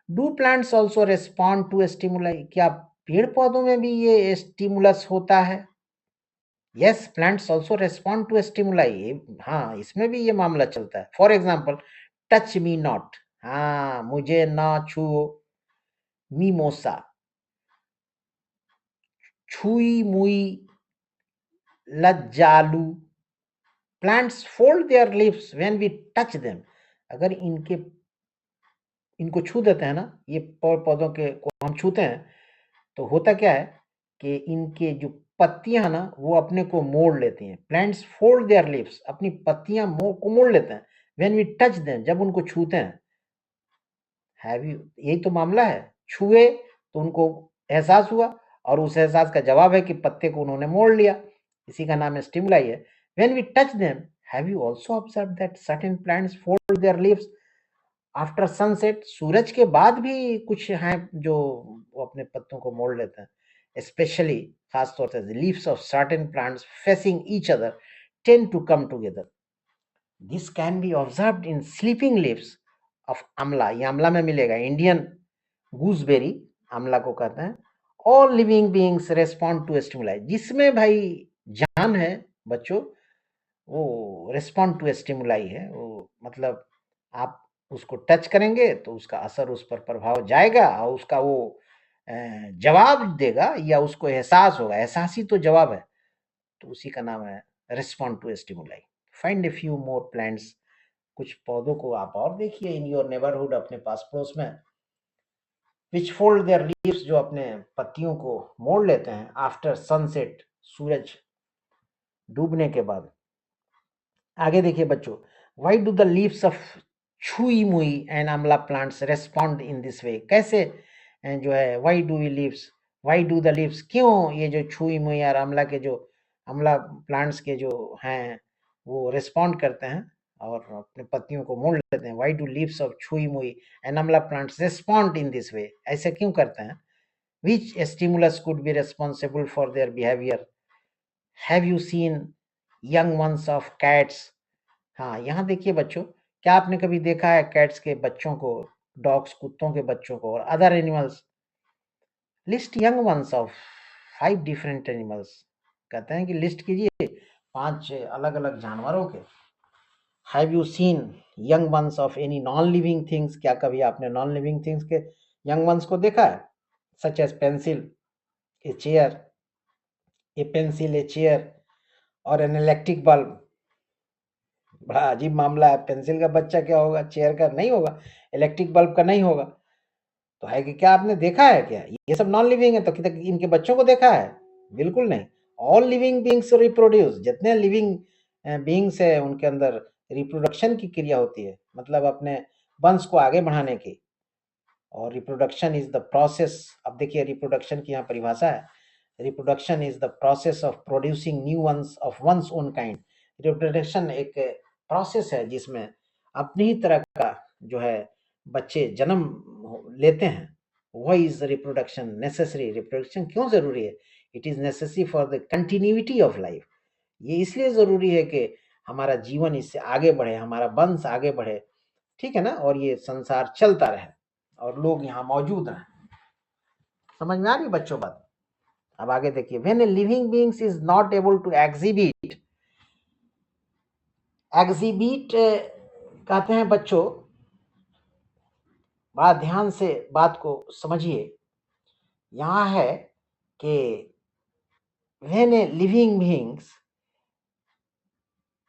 do plants also respond to stimuli, क्या पेड़ पौधों में भी ये स्टिमुलस होता है? Yes, plants also respond to stimuli, हाँ इसमें भी ये मामला चलता है। For example, touch me not, हाँ मुझे ना छुओ, मीमोसा, छुई मुई, लज्जालू। Plants fold their leaves when we touch them, अगर इनको छू देते हैं ना, ये पौधों के को हम छूते हैं, तो होता क्या है कि इनके जो पत्तियां ना वो अपने को मोड़ लेती हैं। प्लांट्स फोल्ड देयर लीव्स, अपनी पत्तियां को मोड़ लेते हैं। व्हेन वी टच देम, जब उनको छूते हैं। हैव यू, यही तो मामला है, छुए तो उनको एहसास हुआ और उस एहसास का जवाब है कि पत्ते को उन्होंने मोड़ लिया, इसी का नाम है स्टिमुलाई है। When we touch them, have you also observe that certain plants fold their leaves after sunset, सूरज के बाद भी कुछ हैं जो वो अपने पत्तों को मोड़ लेते हैं। स्पेशली, खासतौर से leaves of certain plants facing each other tend to come together. This can be observed in sleeping leaves of amla, ये आमला में मिलेगा, इंडियन गूसबेरी आमला को कहते हैं। All living beings respond to stimuli, जिसमें भाई जान है बच्चों, वो रेस्पॉन्ड टू स्टिमुलाई है। वो मतलब आप उसको टच करेंगे तो उसका असर उस पर प्रभाव जाएगा और उसका वो जवाब देगा या उसको एहसास होगा, एहसास ही तो जवाब है, तो उसी का नाम है respond to stimuli. Find a few more plants, कुछ पौधों को आप और देखिए इन योर नेबरहुड, अपने पास पड़ोस में, विच फोल्ड देयर लीव्स, जो अपने पत्तियों को मोड़ लेते हैं आफ्टर सनसेट, सूरज डूबने के बाद। आगे देखिए बच्चों, why do the leaves of chhui mui and amla plants respond in this वे, कैसे जो है वाई डू द लीव्स, क्यों ये जो छुई मुई और आमला के जो आमला प्लांट्स के जो हैं वो रेस्पॉन्ड करते हैं और अपने पत्तियों को मोड़ लेते हैं। Why do leaves of chhui mui and amla plants respond in this way, ऐसे क्यों करते हैं? Which stimulus could be responsible for their behaviour? Have you seen young ones of cats, हाँ यहाँ देखिए बच्चों, क्या आपने कभी देखा है कैट्स के बच्चों को, डॉग्स कुत्तों के बच्चों को और other animals? List young ones of 5 different animals, कहते हैं कि लिस्ट कीजिए 5 अलग अलग जानवरों के। Have you seen young ones of any non living things, क्या कभी आपने नॉन लिविंग थिंग्स के यंग वंस को देखा है? Such as pencil, a chair, a pencil, a chair और एन इलेक्ट्रिक बल्ब। बड़ा अजीब मामला है, पेंसिल का बच्चा क्या होगा, चेयर का नहीं होगा, इलेक्ट्रिक बल्ब का नहीं होगा, तो है कि क्या आपने देखा है क्या? ये सब नॉन लिविंग है, तो इनके बच्चों को देखा है? बिल्कुल नहीं। ऑल लिविंग बीइंग्स रिप्रोड्यूस, जितने लिविंग बीइंग्स है उनके अंदर रिप्रोडक्शन की क्रिया होती है, मतलब अपने वंश को आगे बढ़ाने की। और रिप्रोडक्शन इज द प्रोसेस, अब देखिए रिप्रोडक्शन की यहाँ परिभाषा है, reproduction is the process of producing new ones of one's own kind. Reproduction एक प्रोसेस है जिसमें अपनी ही तरह का जो है बच्चे जन्म लेते हैं, वही इज रिप्रोडक्शन नेसेसरी। रिप्रोडक्शन क्यों जरूरी है? It is necessary for the continuity of life. ये इसलिए जरूरी है कि हमारा जीवन इससे आगे बढ़े, हमारा वंश आगे बढ़े, ठीक है ना, और ये संसार चलता रहे और लोग यहाँ मौजूद रहें। समझ में आ रही बच्चों बात? अब आगे देखिए, when a living beings is not able to exhibit, exhibit कहते हैं बच्चों, बड़ा ध्यान से बात को समझिए। यहां है कि when a living beings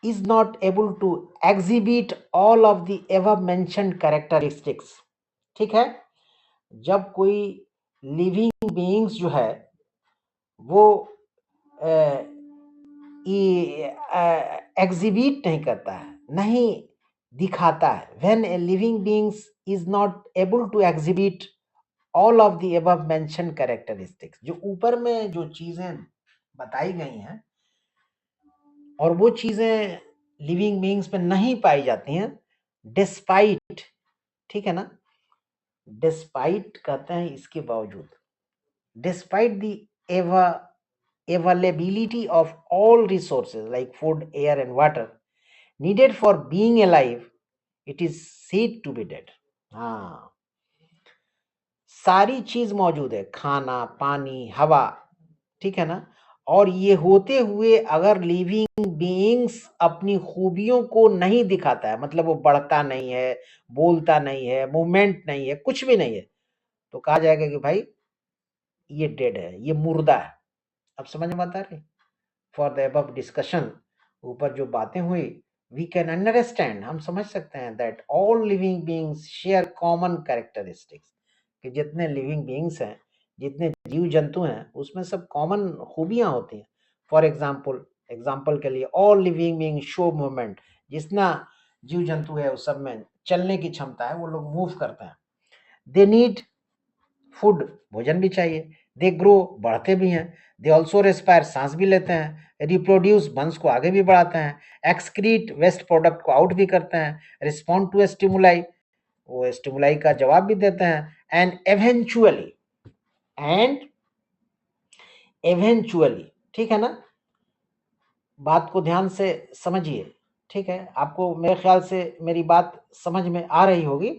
is not able to exhibit all of the above mentioned characteristics, ठीक है, जब कोई लिविंग बीइंग्स जो है वो एग्जिबिट नहीं करता है, नहीं दिखाता है, when a living beings is not able to exhibit all of the above mentioned characteristics, जो ऊपर में जो चीजें बताई गई हैं और वो चीजें लिविंग बीइंग्स में नहीं पाई जाती हैं, डिस्पाइट, ठीक है ना, डिस्पाइट कहते हैं इसके बावजूद, despite the availability of all resources like food, air and water needed for being alive, it is said to be dead। हाँ, सारी चीज मौजूद है, खाना, पानी, हवा, ठीक है ना, और ये होते हुए अगर लिविंग बीइंग्स अपनी खूबियों को नहीं दिखाता है, मतलब वो बढ़ता नहीं है, बोलता नहीं है, मूवमेंट नहीं है, कुछ भी नहीं है, तो कहा जाएगा कि भाई ये डेड है, ये मुर्दा है। अब समझ में आता है? फॉर द अबव डिस्कशन, ऊपर जो बातें हुई, वी कैन अंडरस्टैंड, हम समझ सकते हैं that all living beings share common characteristics, कि जितने लिविंग बीइंग्स हैं, जितने जीव जंतु हैं, उसमें सब कॉमन खूबियां होती हैं। फॉर एग्जाम्पल के लिए all living being show movement, जितना जीव जंतु है उस सब में चलने की क्षमता है, वो लोग मूव करते हैं। दे नीड फूड, भोजन भी चाहिए, दे ग्रो, बढ़ते भी हैं, दे ऑल्सो रेस्पायर, सांस भी लेते हैं, रिप्रोड्यूस, वंश को आगे भी बढ़ाते हैं, एक्सक्रीट, वेस्ट प्रोडक्ट को आउट भी करते हैं, रिस्पॉन्ड टू स्टिमुलाई, वो स्टिमुलाई का जवाब भी देते हैं, एंड एवेंचुअली, ठीक है ना, बात को ध्यान से समझिए, ठीक है, आपको मेरे ख्याल से मेरी बात समझ में आ रही होगी।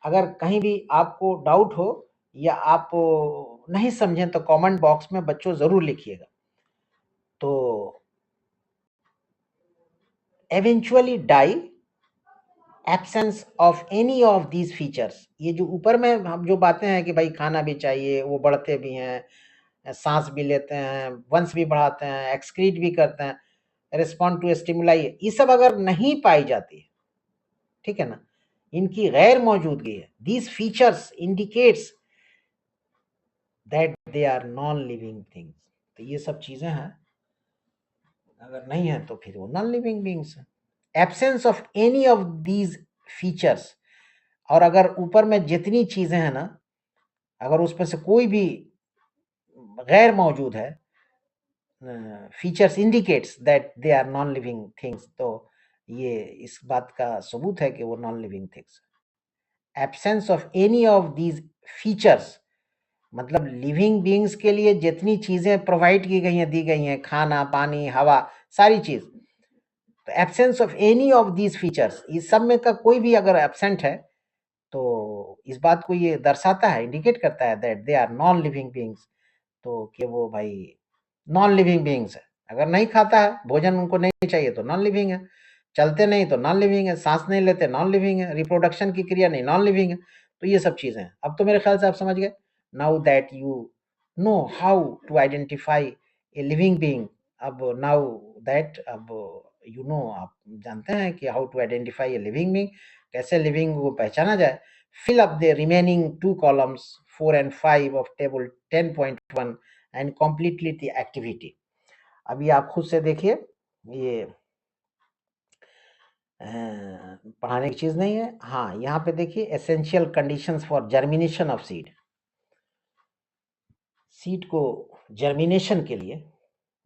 अगर कहीं भी आपको डाउट हो या आप नहीं समझें तो कमेंट बॉक्स में बच्चों जरूर लिखिएगा। तो eventually die, absence of any of these features, ये जो ऊपर में हम जो बातें हैं कि भाई खाना भी चाहिए, वो बढ़ते भी हैं, सांस भी लेते हैं, वंश भी बढ़ाते हैं, एक्सक्रीट भी करते हैं, रिस्पॉन्ड टू स्टिमुलाई, ये सब अगर नहीं पाई जाती है, ठीक है ना, इनकी गैर मौजूदगी है, these features indicates that they are non living things, तो ये सब चीजें हैं, अगर नहीं है तो फिर वो नॉन लिविंग बीइंग्स है। Absence of any of these features, और अगर ऊपर में जितनी चीजें हैं ना, अगर उसमें से कोई भी गैर मौजूद है, features indicates that they are non living things, तो ये इस बात का सबूत है कि वो non living things. Absence of any of these features, मतलब लिविंग बीइंग्स के लिए जितनी चीजें प्रोवाइड की गई हैं, दी गई हैं, खाना, पानी, हवा, सारी चीज, तो absence of any of these features, इस सब में का कोई भी अगर एब्सेंट है, तो इस बात को ये दर्शाता है, इंडिकेट करता है that they are non living beings, तो कि वो भाई नॉन लिविंग बीइंग्स है। अगर नहीं खाता है, भोजन उनको नहीं चाहिए तो नॉन लिविंग है, चलते नहीं तो नॉन लिविंग है, सांस नहीं लेते नॉन लिविंग है, रिप्रोडक्शन की क्रिया नहीं, नॉन लिविंग है, तो ये सब चीजें हैं। अब तो मेरे ख्याल से आप समझ गए। Now that you know how to identify a living being, अब नाउ दैट, अब यू नो, आप जानते हैं कि how to identify a living being, कैसे लिविंग को पहचाना जाए। Fill up the remaining 2 columns 4 and 5 of table 10.1 and completely the activity। अभी आप खुद से देखिए, ये पढ़ाने की चीज नहीं है। हाँ, यहाँ पे देखिए, essential conditions for germination of seed, seed को जर्मिनेशन के लिए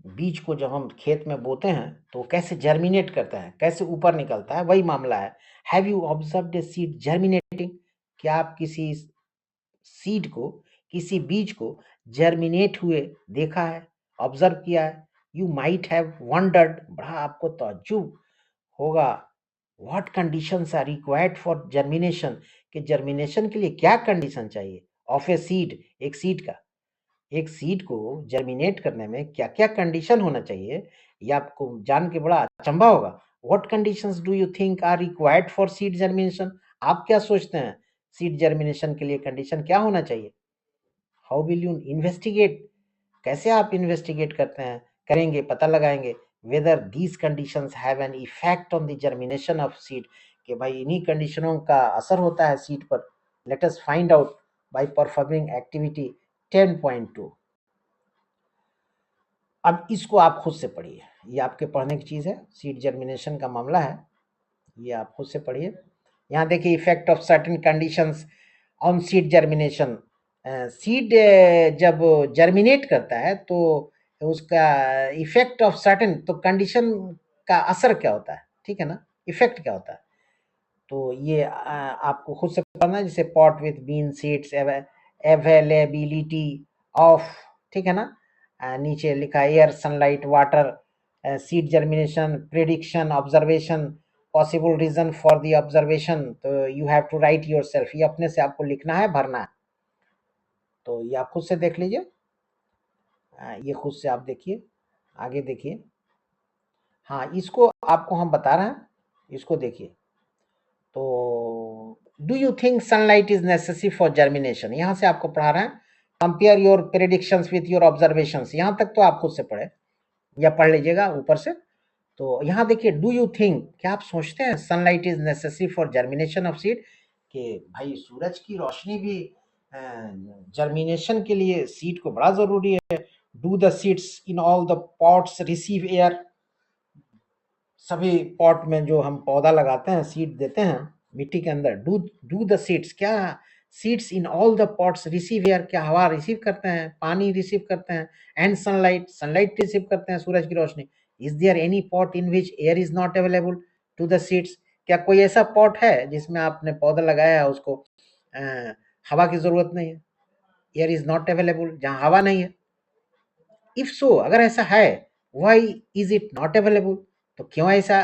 बीज को जब हम खेत में बोते हैं तो कैसे जर्मिनेट करता है, कैसे ऊपर निकलता है, वही मामला है। Have you observed a seed germinating? क्या आप किसी सीड को, किसी बीज को जर्मिनेट हुए देखा है, ऑब्जर्व किया है? यू माइट हैव वंडर्ड, बड़ा आपको ताज्जुब होगा, what conditions are required for germination, कि जर्मिनेशन के लिए क्या कंडीशन चाहिए ऑफ ए सीड, एक सीड का, एक सीड को जर्मिनेट करने में क्या क्या कंडीशन होना चाहिए, ये आपको जान के बड़ा अचंभा होगा। What conditions do you think are required for seed germination? आप क्या सोचते हैं सीड जर्मिनेशन के लिए कंडीशन क्या होना चाहिए? How will you investigate? कैसे आप इन्वेस्टिगेट करते हैं, करेंगे, पता लगाएंगे whether these conditions have an effect on the germination of seed, कि भाई इन्हीं कंडीशनों का असर होता है सीड पर। Let us find out by performing activity 10.2। अब इसको आप खुद से पढ़िए, ये आपके पढ़ने की चीज़ है, सीड जर्मिनेशन का मामला है, ये आप खुद से पढ़िए। यहाँ देखिए effect of certain conditions on seed germination. Seed जब जर्मिनेट करता है तो उसका इफेक्ट ऑफ सर्टेन, तो कंडीशन का असर क्या होता है, ठीक है ना, इफेक्ट क्या होता है, तो ये आपको खुद से पढ़ना है। जैसे pot with bean seeds, availability of, ठीक है ना, नीचे लिखा air, sunlight, water, seed germination, prediction, observation, possible reason for the observation, तो you have to write yourself, ये अपने से आपको लिखना है, भरना है, तो ये आप खुद से देख लीजिए। ये खुद से आप देखिए, आगे देखिए। हाँ, इसको आपको हम बता रहे हैं, इसको देखिए। तो do you think sunlight is necessary for germination, यहाँ से आपको पढ़ा रहे हैं। Compare your predictions with your observations, यहाँ तक तो आप खुद से पढ़े या पढ़ लीजिएगा ऊपर से। तो यहाँ देखिए, डू यू थिंक, क्या आप सोचते हैं sunlight is necessary for germination of seed, कि भाई सूरज की रोशनी भी जर्मिनेशन के लिए सीड को बड़ा जरूरी है। Do the seeds in all the pots receive air, सभी पॉट में जो हम पौधा लगाते हैं, सीड देते हैं मिट्टी के अंदर, डू डू द सीड्स, क्या seeds in all the pots receive air, क्या हवा रिसीव करते हैं, पानी रिसीव करते हैं, एंड सनलाइट, सनलाइट रिसीव करते हैं, सूरज की रोशनी। Is there any pot in which air is not available to the seeds? क्या कोई ऐसा पॉट है जिसमें आपने पौधा लगाया है, उसको हवा की जरूरत नहीं है, एयर इज नॉट अवेलेबल, जहाँ हवा नहीं है? इफ सो, अगर ऐसा है, why is it not available, तो क्यों ऐसा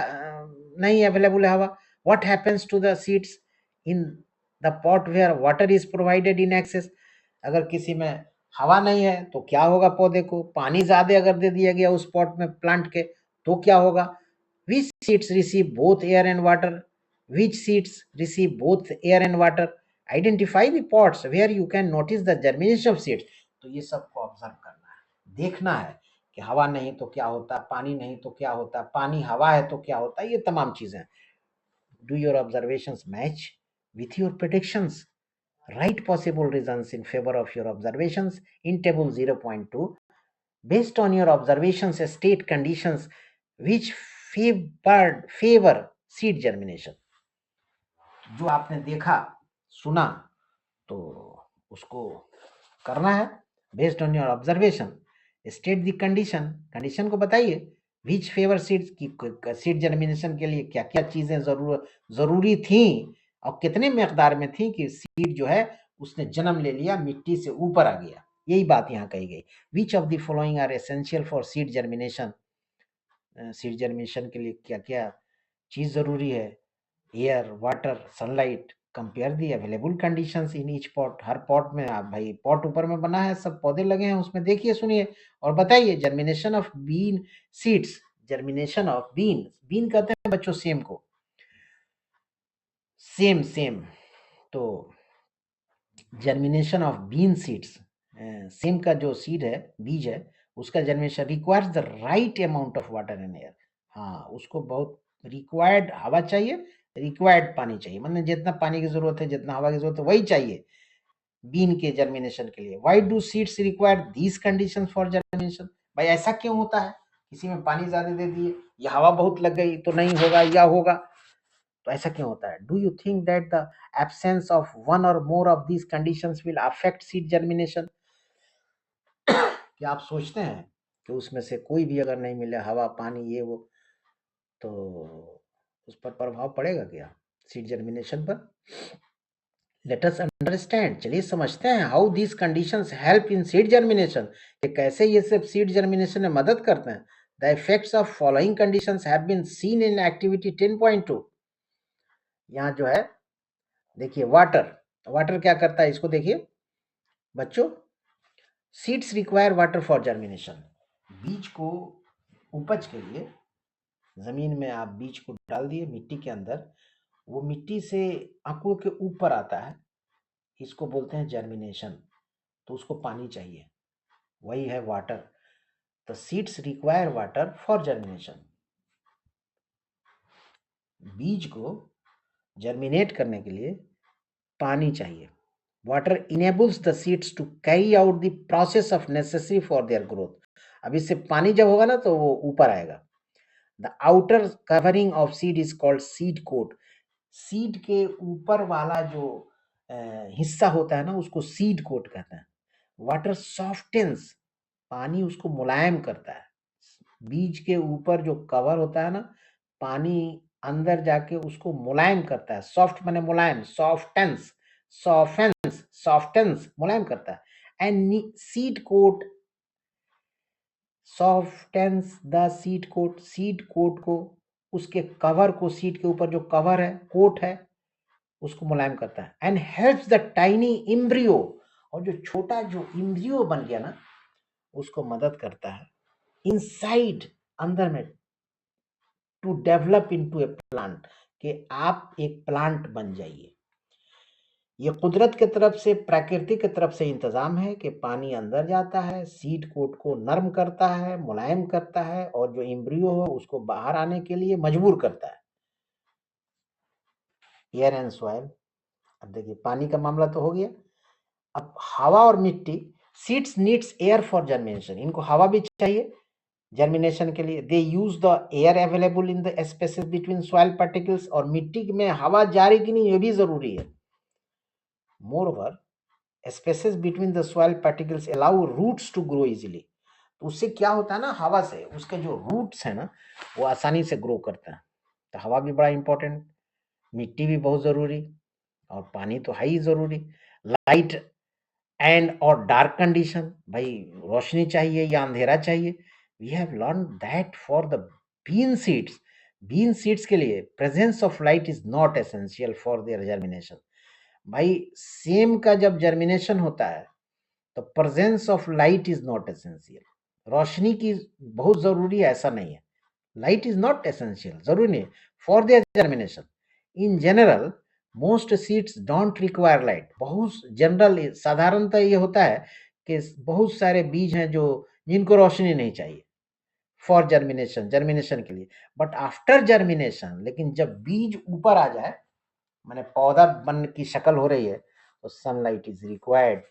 नहीं अवेलेबल है हवा? What happens to the seeds in the pot where water is provided in excess? अगर किसी में हवा नहीं है तो क्या होगा पौधे को? पानी ज्यादा अगर दे दिया गया उस पॉट में प्लांट के, तो क्या होगा? Which seeds receive both air and water, which seeds receive both air and water, identify the pots where you can notice the germination of seeds. तो ये सबको ऑब्जर्व करना है, देखना है कि हवा नहीं तो क्या होता, पानी नहीं तो क्या होता, पानी हवा है तो क्या होता, ये तमाम चीजें। Do your observations match with your predictions? Right possible reasons in favour of your observations in table 0.2। Based on your observations state conditions which favour seed germination. जो आपने देखा, सुना, तो उसको करना है based on your observation. State the condition, condition को बताइए। विच फेवर सीड्स की, सीड जर्मिनेशन के लिए क्या क्या चीजें जरूरी थी और कितने मकदार में थी कि सीड जो है उसने जन्म ले लिया, मिट्टी से ऊपर आ गया, यही बात यहाँ कही गई। Which of the following are essential for seed germination, seed germination के लिए क्या क्या चीज जरूरी है? Air, water, sunlight, compare the available conditions in each pot. हर पॉट में, आप भाई पॉट ऊपर में बना है, सब पौधे लगे हैं उसमें, देखिए सुनिए और बताइए। Germination of bean seeds, germination of bean, bean कहते हैं बच्चों सेम को, सेम सेम, तो जर्मिनेशन ऑफ बीन सीड्स, सेम का जो सीड है, बीज है, उसका germination requires the right amount of water and air. हाँ, उसको बहुत रिक्वायर्ड हवा चाहिए, रिक्वायर्ड पानी चाहिए, मतलब जितना पानी की जरूरत है, जितना हवा की जरूरत है, वही चाहिए बीन के जर्मिनेशन के लिए। Why do seeds require these conditions for germination? भाई ऐसा क्यों होता है? किसी में पानी ज्यादा दे दिए या हवा बहुत लग गई तो नहीं होगा या होगा, तो ऐसा क्यों होता है? Do you think that the absence of one or more of these conditions will affect seed germination? क्या आप सोचते हैं कि उसमें से कोई भी अगर नहीं मिले, हवा, पानी, ये वो, तो उस पर प्रभाव पड़ेगा क्या सीड जर्मिनेशन पर? लेट अस अंडरस्टैंड, चलिए समझते हैं how these conditions help in seed germination, कि कैसे ये सब सीड जर्मिनेशन में मदद करते हैं। The effects of following conditions have been seen in activity 10.2। यहाँ जो है देखिए, वाटर, वाटर क्या करता है इसको देखिए बच्चों। Seeds require water for germination. बीज को उपज के लिए जमीन में आप बीज को डाल दिए मिट्टी के अंदर, वो मिट्टी से अंकुर के ऊपर आता है, इसको बोलते हैं जर्मिनेशन। तो उसको पानी चाहिए, वही है water. The seeds require water for germination. बीज को जर्मिनेट करने के लिए पानी चाहिए। Water enables the seeds to carry out the process of necessary for their growth. अब इससे पानी जब होगा ना तो वो ऊपर आएगा। The outer covering of seed is called seed coat. Seed के ऊपर वाला जो हिस्सा होता है ना, उसको सीड कोट कहते हैं। वाटर सॉफ्टेंस, पानी उसको मुलायम करता है। बीज के ऊपर जो कवर होता है ना, पानी अंदर जाके उसको मुलायम करता है। सॉफ्ट माने मुलायम, सॉफ्टेंस, सॉफ्टेंस, सॉफ्टेंस मुलायम करता है। And seed coat softens the seed coat. Seed coat को, उसके कवर को, सीड के ऊपर जो कवर है, कोट है, उसको मुलायम करता है। And helps the tiny embryo, और जो छोटा जो इम्ब्रियो बन गया ना, उसको मदद करता है इनसाइड, अंदर में, to develop into a plant, कि आप एक प्लांट बन जाइए। ये कुदरत की तरफ से, प्रकृति की तरफ से इंतजाम है कि पानी अंदर जाता है, सीड कोट को नरम करता है, मुलायम करता है, और जो इम्ब्रियो हो उसको बाहर आने के लिए मजबूर करता है। एयर एंड सॉइल, अब देखिए पानी का मामला तो हो गया। अब हवा और मिट्टी। Seeds needs air for germination, इनको हवा भी चाहिए जर्मिनेशन के लिए। They use the air available in the spaces between soil particles, और मिट्टी में हवा जारी की नहीं, ये भी जरूरी है। Moreover, spaces between the soil particles allow roots to grow easily. तो उससे क्या होता है ना, हवा से उसके जो रूट्स है ना, वो आसानी से ग्रो करता है। तो हवा भी बड़ा इंपॉर्टेंट, मिट्टी भी बहुत जरूरी, और पानी तो है ही जरूरी। लाइट एंड और डार्क कंडीशन, भाई रोशनी चाहिए या अंधेरा चाहिए। We have learn that for the bean seeds, bean seeds के लिए presence of light is not essential for their germination. भाई सेम का जब जर्मिनेशन होता है तो presence of light is not essential. रोशनी की बहुत जरूरी है ऐसा नहीं है, लाइट इज नॉट एसेंशियल, जरूरी नहीं for their germination. In general most seeds don't require light. बहुत जनरल, साधारणतः ये होता है कि बहुत सारे बीज हैं जो, जिनको रोशनी नहीं चाहिए फॉर जर्मिनेशन, जर्मिनेशन के लिए। बट आफ्टर जर्मिनेशन, लेकिन जब बीज ऊपर आ जाए, माने पौधा बन की शक्ल हो रही है, तो सनलाइट इज रिक्वायर्ड।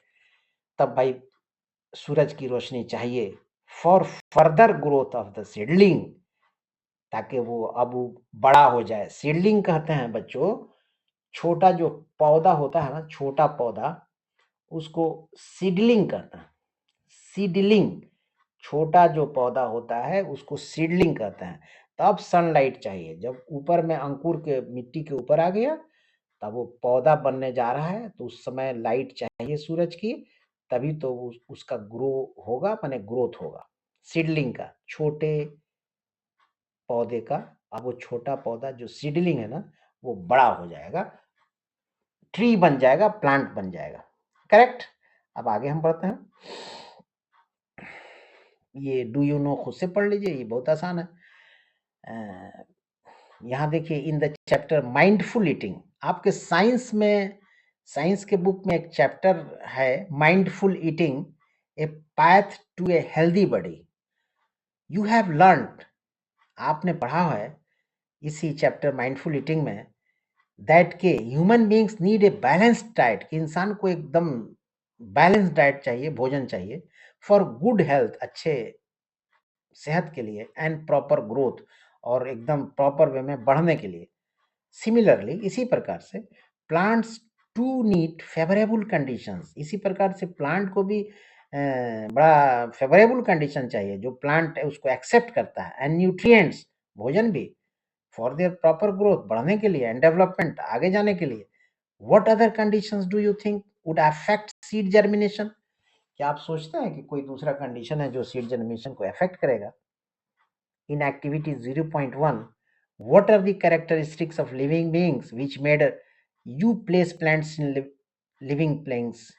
तब भाई सूरज की रोशनी चाहिए for further growth of the seedling, ताकि वो अब बड़ा हो जाए। सीडलिंग कहते हैं बच्चों, छोटा जो पौधा होता है ना, छोटा पौधा, उसको सीडलिंग कहते हैं। सीडलिंग, छोटा जो पौधा होता है उसको सीडलिंग कहते हैं। तब सनलाइट चाहिए, जब ऊपर में अंकुर के मिट्टी के ऊपर आ गया, तब वो पौधा बनने जा रहा है, तो उस समय लाइट चाहिए सूरज की, तभी तो उसका ग्रो होगा, माने ग्रोथ होगा सीडलिंग का, छोटे पौधे का। अब वो छोटा पौधा जो सीडलिंग है ना, वो बड़ा हो जाएगा, ट्री बन जाएगा, प्लांट बन जाएगा। करेक्ट। अब आगे हम बढ़ते हैं। ये डू यू नो खुद से पढ़ लीजिए, ये बहुत आसान है। यहाँ देखिए, in the chapter mindful eating, आपके साइंस में, साइंस के बुक में एक चैप्टर है mindful eating, a path to a healthy body. You have learned, आपने पढ़ा है इसी चैप्टर माइंडफुल ईटिंग में, दैट के human beings need a balanced diet, कि इंसान को एकदम बैलेंस डाइट चाहिए, भोजन चाहिए, फॉर गुड हेल्थ, अच्छे सेहत के लिए, एंड प्रॉपर ग्रोथ, और एकदम प्रॉपर वे में बढ़ने के लिए। सिमिलरली, इसी प्रकार से plants too need favourable conditions, इसी प्रकार से प्लांट को भी बड़ा फेवरेबल कंडीशन चाहिए जो प्लांट उसको एक्सेप्ट करता है, एंड न्यूट्रिएंट्स, भोजन भी, फॉर देयर प्रॉपर ग्रोथ, बढ़ने के लिए, एंड डेवलपमेंट, आगे जाने के लिए। What other conditions do you think would affect seed germination? क्या आप सोचते हैं कि कोई दूसरा कंडीशन है जो सीड जर्मिनेशन को अफेक्ट करेगा? In activity 0.1, what are the characteristics of living beings which made you place plants in living planes?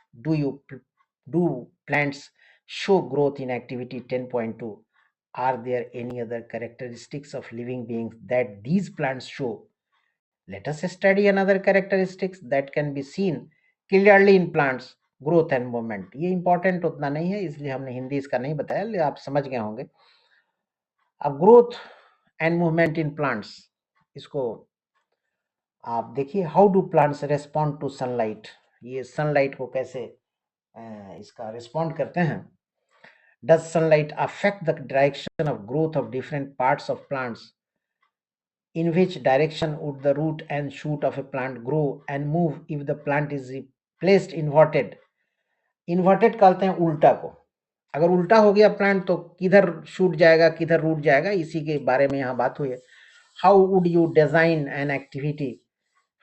Do plants show growth in activity 10.2? Are there any other characteristics of living beings that these plants show? Let us study another characteristics that can be seen clearly in plants, growth and movement. ये important उतना नहीं है, इसलिए हमने हिंदी इसका नहीं बताया, लेकिन आप समझ गए होंगे। अब growth and movement in plants, इसको आप देखिए, how do plants respond to sunlight? ये सनलाइट को कैसे इसका रिस्पॉन्ड करते हैं? Does sunlight affect the direction of growth of different parts of plants? In which direction would the root and shoot of a plant grow and move if the plant is placed inverted? Inverted कहते हैं उल्टा को। अगर उल्टा हो गया plant तो किधर शूट जाएगा, किधर रूट जाएगा, इसी के बारे में यहाँ बात हुई है। How would you design an activity,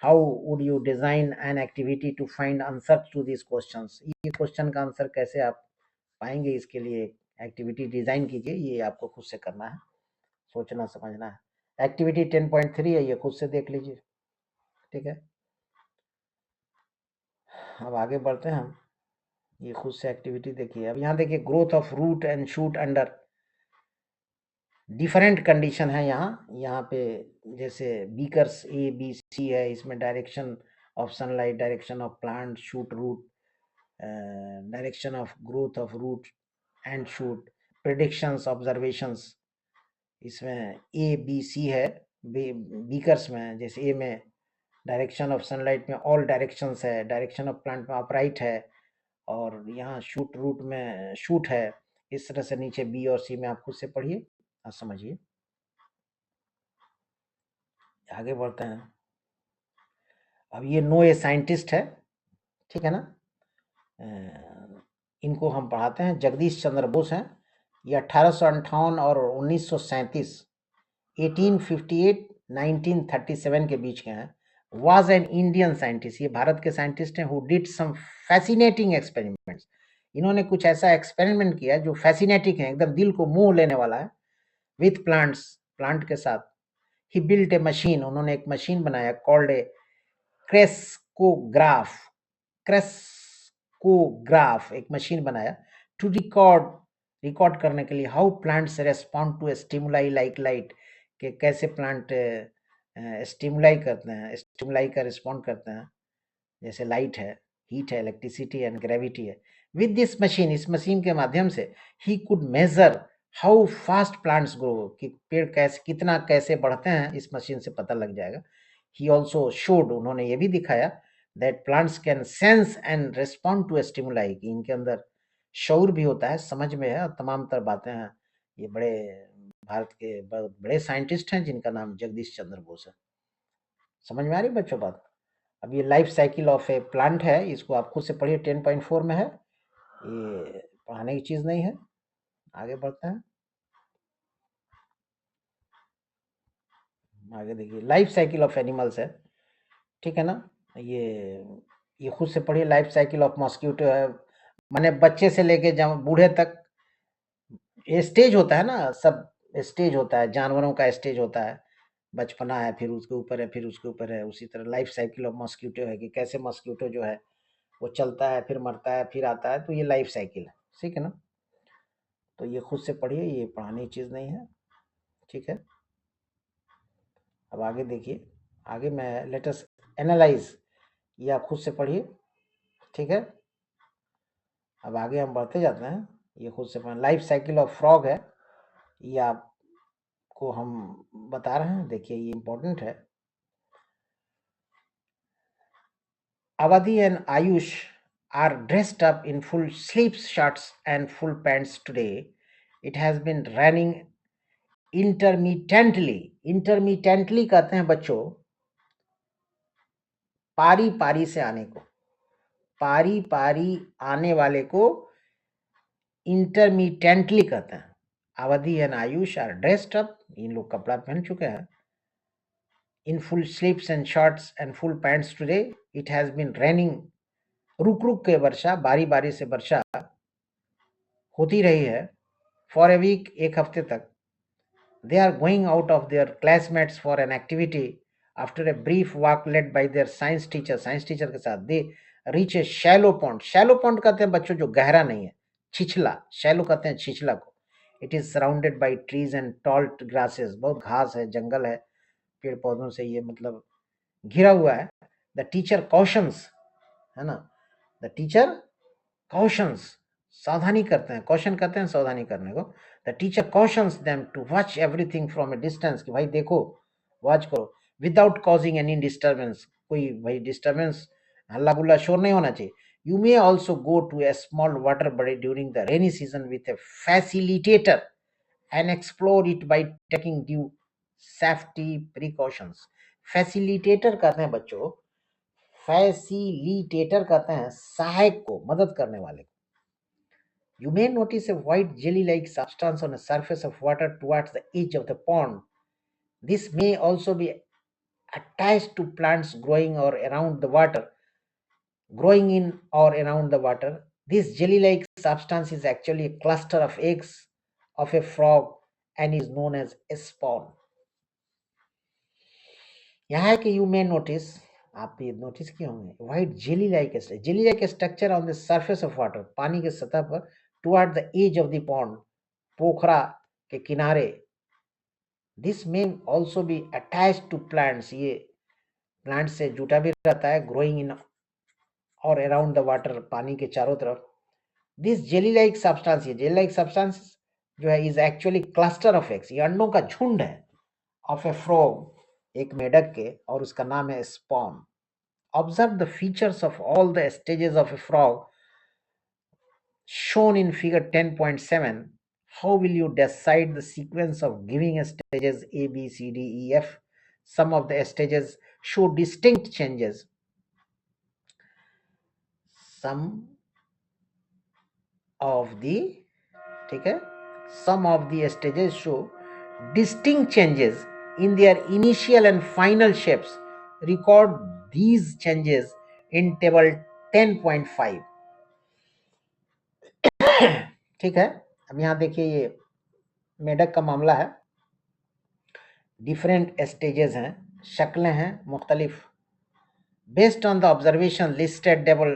how would you design an activity to find answer to this questions? ये क्वेश्चन का आंसर कैसे आप पाएंगे, इसके लिए एक्टिविटी डिजाइन कीजिए, ये आपको खुद से करना है, सोचना समझना है। एक्टिविटी 10.3 है, ये खुद से देख लीजिए, ठीक है। अब आगे बढ़ते हैं हम, ये खुद से एक्टिविटी देखिए। अब यहाँ देखिए, growth of root and shoot under different condition है। यहाँ पे जैसे बीकर्स ए बी सी है, इसमें direction of sunlight, direction of plant, shoot root, direction of growth of root and shoot, predictions, observations, इसमें ए बी सी है। Beakers में जैसे ए में डायरेक्शन ऑफ सनलाइट में ऑल डायरेक्शंस है, डायरेक्शन ऑफ प्लांट में अपराइट है, और यहाँ शूट रूट में शूट है। इस तरह से नीचे बी और सी में आप खुद से पढ़िए और समझिए। आगे बढ़ते हैं। अब ये नो ए साइंटिस्ट है, ठीक है ना, इनको हम पढ़ाते हैं, जगदीश चंद्र बोस हैं। ये 1858 और 1937, 1858 1937 के बीच के हैं। वाज एन इंडियन साइंटिस्ट, ये भारत के साइंटिस्ट हैं, who did some fascinating experiments. इन्होंने कुछ ऐसा एक्सपेरिमेंट किया जो फैसिनेटिंग है, एकदम दिल को मोह लेने वाला है, विथ प्लांट्स, प्लांट के साथ। ही बिल्ट ए मशीन, उन्होंने एक मशीन बनाया, कॉल्ड ए क्रेस्कोग्राफ, क्रेस्कोग्राफ एक मशीन बनाया, टू रिकॉर्ड करने के लिए how plants respond to stimuli like light, कि कैसे प्लांट स्टिमुलाई करते हैं, स्टिमुलाई का रिस्पॉन्ड करते हैं, जैसे लाइट है, हीट है, इलेक्ट्रिसिटी एंड ग्रेविटी है। विद दिस मशीन, इस मशीन के माध्यम से he could major how fast plants grow, कि पेड़ कैसे कितना कैसे बढ़ते हैं, इस मशीन से पता लग जाएगा। ही ऑल्सो शोड, उन्होंने ये भी दिखाया, that plants can sense and respond to stimuli, कि इनके अंदर शौर भी होता है, समझ में है, और तमाम तरह बातें हैं। ये बड़े भारत के बड़े साइंटिस्ट हैं जिनका नाम जगदीश चंद्र बोस है। समझ में आ रही बच्चों बात? अब ये life cycle of A plant है, इसको आप खुद से पढ़िए, 10.4 में है, ये पढ़ाने की चीज़ नहीं है। आगे बढ़ते हैं, आगे देखिए, लाइफ साइकिल ऑफ एनिमल्स है, ठीक है ना। ये खुद से पढ़िए, लाइफ साइकिल ऑफ मॉस्किटो है, माने बच्चे से लेके जब बूढ़े तक, ये स्टेज होता है ना, सब स्टेज होता है, जानवरों का स्टेज होता है, बचपना है, फिर उसके ऊपर है, फिर उसके ऊपर है, उसी तरह लाइफ साइकिल ऑफ मॉस्किटो है, कि कैसे मॉस्किटो जो है वो चलता है, फिर मरता है, फिर आता है, तो ये लाइफ साइकिल है, ठीक है ना। तो ये खुद से पढ़िए, ये पढ़ाने की चीज़ नहीं है, ठीक है। अब आगे देखिए, आगे मैं लेट अस एनालाइज, ये आप खुद से पढ़िए, ठीक है। अब आगे हम बढ़ते जाते हैं, ये खुद से पढ़, लाइफ साइकिल ऑफ फ्रॉग है, ये आपको हम बता रहे हैं, देखिए ये इंपॉर्टेंट है। Avadi and Ayush are dressed up in full sleeves shirts and full pants today. It has been raining intermittently. Intermittently कहते हैं बच्चों पारी पारी से आने को, पारी पारी आने वाले को इंटरमीडिएटली कहते हैं। Avadhi and Ayush are dressed up, इन लोग कपड़ा पहन चुके हैं। In full sleeves and shorts and full pants today, it has been raining, रुक रुक के वर्षा, बारी बारी से वर्षा होती रही है। फॉर ए वीक, एक हफ्ते तक। They are going out of their classmates for an activity after a brief walk led by their science teacher के साथ। They reach a shallow pond. Shallow pond कहते हैं बच्चों जो गहरा नहीं है, छिछला, शैलो कहते हैं छिछला को। It is surrounded by trees and tall grasses, बहुत घास है, जंगल है, पेड़ पौधों से ये मतलब घिरा हुआ है। द टीचर कॉशंस, है ना, द टीचर कॉशंस, सावधानी करते हैं, कॉशन कहते हैं सावधानी करने को। The teacher cautions them to watch everything from a distance, कि भाई देखो, वॉच करो, विदाउट कॉजिंग एनी डिस्टर्बेंस, कोई भाई डिस्टर्बेंस, हल्ला गुल्ला शोर नहीं होना चाहिए। You may also go to a small water body during the rainy season with a facilitator and explore it by taking due safety precautions। Facilitator कहते हैं बच्चों, फैसिलिटेटर कहते हैं सहायक को, मदद करने वाले को। You may notice a white jelly-like substance on the surface of water towards the edge of the pond. This may also be attached to plants growing or around the water, growing in or around the water. This jelly-like substance is actually a cluster of eggs of a frog and is known as a spawn। यहाँ है कि you may notice, आप ये notice किए होंगे, white jelly like structure on the surface of water, पानी के सतह पर, toward the edge of the pond, पोखरा के किनारे। This may also be attach to plants, ये प्लांट से जुटा भी रहता है, ग्रोइंग इन और अराउंड द वाटर, पानी के चारों तरफ। दिस जेली लाइक सब्सटेंस, ये जेली लाइक सब्सटेंस जो है, is actually cluster of eggs, ये अंडों का झुंड है, ऑफ ए फ्रॉग, एक मेढक के, और उसका नाम है spawn. Observe the features of all the stages of a frog shown in figure 10.7. How will you decide the sequence of giving stages A, B, C, D, E, F? Some of the stages show distinct changes. Some of the, ठीक है, some of the stages show distinct changes in their initial and final shapes. Record these changes in table 10.5। ठीक है, अब यहाँ देखिए, ये मेढक का मामला है, डिफरेंट स्टेजेस हैं, शक्लें हैं मुख्तलिफ। Based on the observation listed table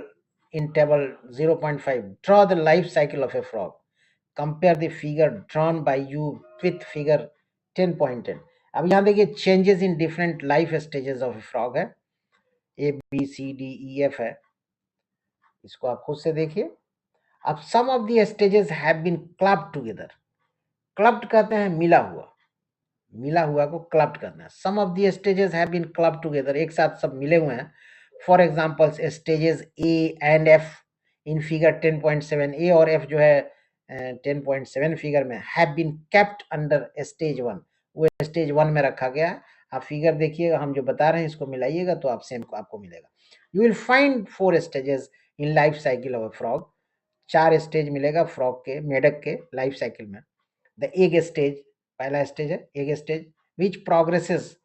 in table 0.5, draw the life cycle of a frog. Compare the figure drawn by you with figure 10.10। अब यहाँ देखिए, changes in different life stages of a frog है, A B C D E F है, इसको आप खुद से देखिए। अब some of the stages have been clubbed together, clubbed कहते हैं मिला हुआ, मिला हुआ को क्लब्ड करना है। Some of the stages have been clubbed together, एक साथ सब मिले हुए हैं। For examples, stages A and F in figure 10.7, A और एफ जो है 10.7 फिगर में, have been kept under stage 1, वो स्टेज 1 में रखा गया है। आप फिगर देखिएगा, हम जो बता रहे हैं इसको मिलाइएगा तो आप सेम आपको मिलेगा। You will find 4 stages in life cycle of a frog. 4 stage मिलेगा फ्रॉग के, मेढक के लाइफ साइकिल में। द एग स्टेज, पहला स्टेज है egg stage, which progresses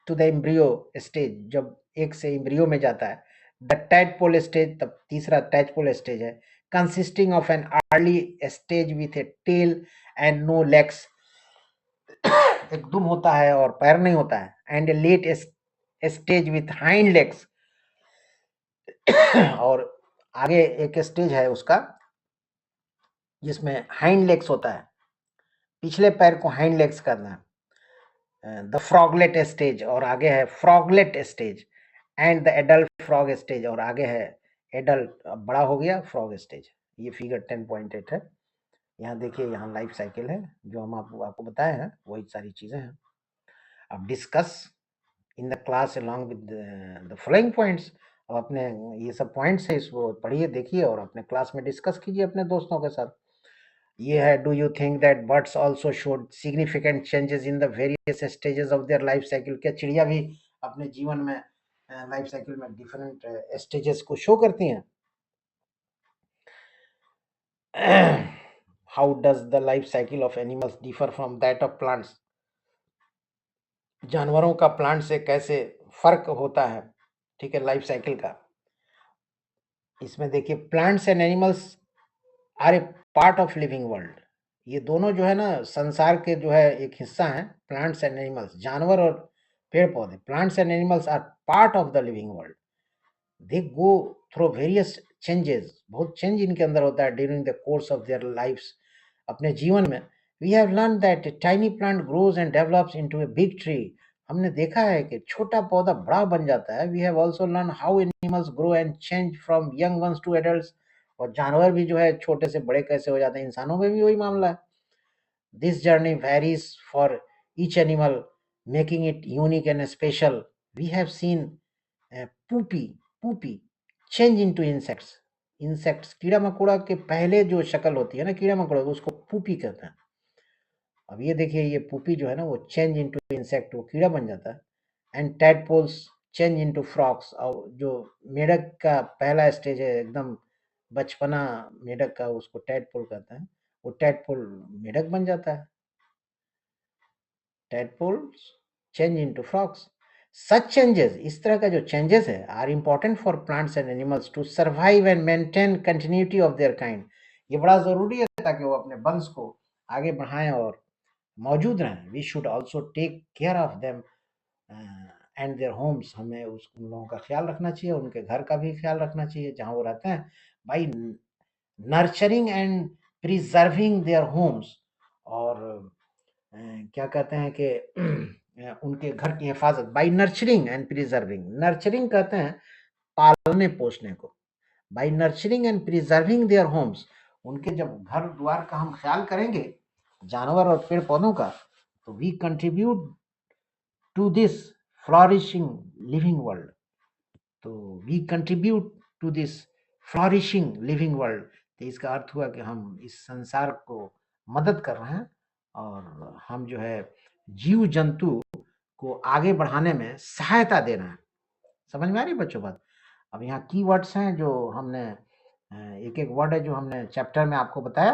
to the embryo stage, जब एक से एम्ब्रियो में जाता है। द टैडपोल स्टेज, तब तीसरा टैडपोल स्टेज है, consisting of an early stage with a tail and no legs, एक दुम होता है और पैर नहीं होता है, and a late stage with hind legs, और आगे एक स्टेज है उसका जिसमें हाइंड लेग्स होता है, पिछले पैर को हाइंड लेग्स करना है, द फ्रॉगलेट स्टेज, और आगे है froglet stage, and the adult frog stage, और आगे है एडल्ट, बड़ा हो गया फ्रॉग स्टेज। ये फिगर 10.8 है। यहाँ देखिए, यहाँ लाइफ साइकिल है जो हम आपको बताए हैं, वही सारी चीजें हैं। अब discuss in the class along with the following points. अब अपने ये सब पॉइंट्स है, इसको पढ़िए, देखिए और अपने क्लास में डिस्कस कीजिए अपने दोस्तों के साथ। ये है, do you think that birds also showed significant changes in the various stages of their life cycle? क्या चिड़िया भी अपने जीवन में लाइफ साइकिल में डिफरेंट स्टेजेस को शो करती हैं? How does the life cycle of animals differ from that of plants, जानवरों का प्लांट से कैसे फर्क होता है, ठीक है, लाइफ साइकिल का। इसमें देखिए plants and animals are a part of living world, ये दोनों जो है ना संसार के जो है एक हिस्सा हैं, प्लांट्स एंड एनिमल्स, जानवर और पेड़ पौधे, plants and animals are part of the living world. They go through various changes, बहुत चेंज इनके अंदर होता है during the course of their lifes, अपने जीवन में। We have learn that tiny plant grows and develops into a big tree, हमने देखा है कि छोटा पौधा बड़ा बन जाता है। We have also learn how animals grow and change from young ones to adults, और जानवर भी जो है छोटे से बड़े कैसे हो जाते हैं, इंसानों में भी वही मामला है। This journey varies for each animal, making it unique and special. We have seen pupae pupae change into insects, insects कीड़ा मकोड़ा के पहले जो शक्ल होती है ना कीड़ा मकोड़ा, उसको पूपी कहते हैं। अब ये देखिए ये पूपी जो है ना वो चेंज इनटू इंसेक्ट, वो कीड़ा बन जाता है। And tadpoles change into frocks, और जो मेढक का पहला स्टेज है एकदम बचपना मेढक का, उसको टैडपोल कहते हैं, वो टैडपोल मेढक बन जाता है। Tadpoles change into frogs, such changes, इस तरह का जो चेंजेस है are important for plants and animals to survive and maintain continuity of their kind, ये बड़ा जरूरी है ताकि वो अपने वंश को आगे बढ़ाएं और मौजूद रहें। We should also take care of them and their homes, हमें उन लोगों का ख्याल रखना चाहिए, उनके घर का भी ख्याल रखना चाहिए जहाँ वो रहते हैं, by nurturing and preserving their homes. और क्या कहते हैं कि उनके घर की हिफाजत, by nurturing and preserving, nurturing कहते हैं पालने पोसने को, by nurturing and preserving their homes, उनके जब घर द्वार का हम ख्याल करेंगे जानवर और पेड़ पौधों का, तो we contribute to this flourishing living world, तो we contribute to this flourishing living world, तो इसका अर्थ हुआ कि हम इस संसार को मदद कर रहे हैं और हम जो है जीव जंतु को आगे बढ़ाने में सहायता दे रहे हैं। समझ में आ रही है बच्चों बात? अब यहाँ की वर्ड्स हैं जो हमने एक एक वर्ड है जो हमने चैप्टर में आपको बताया,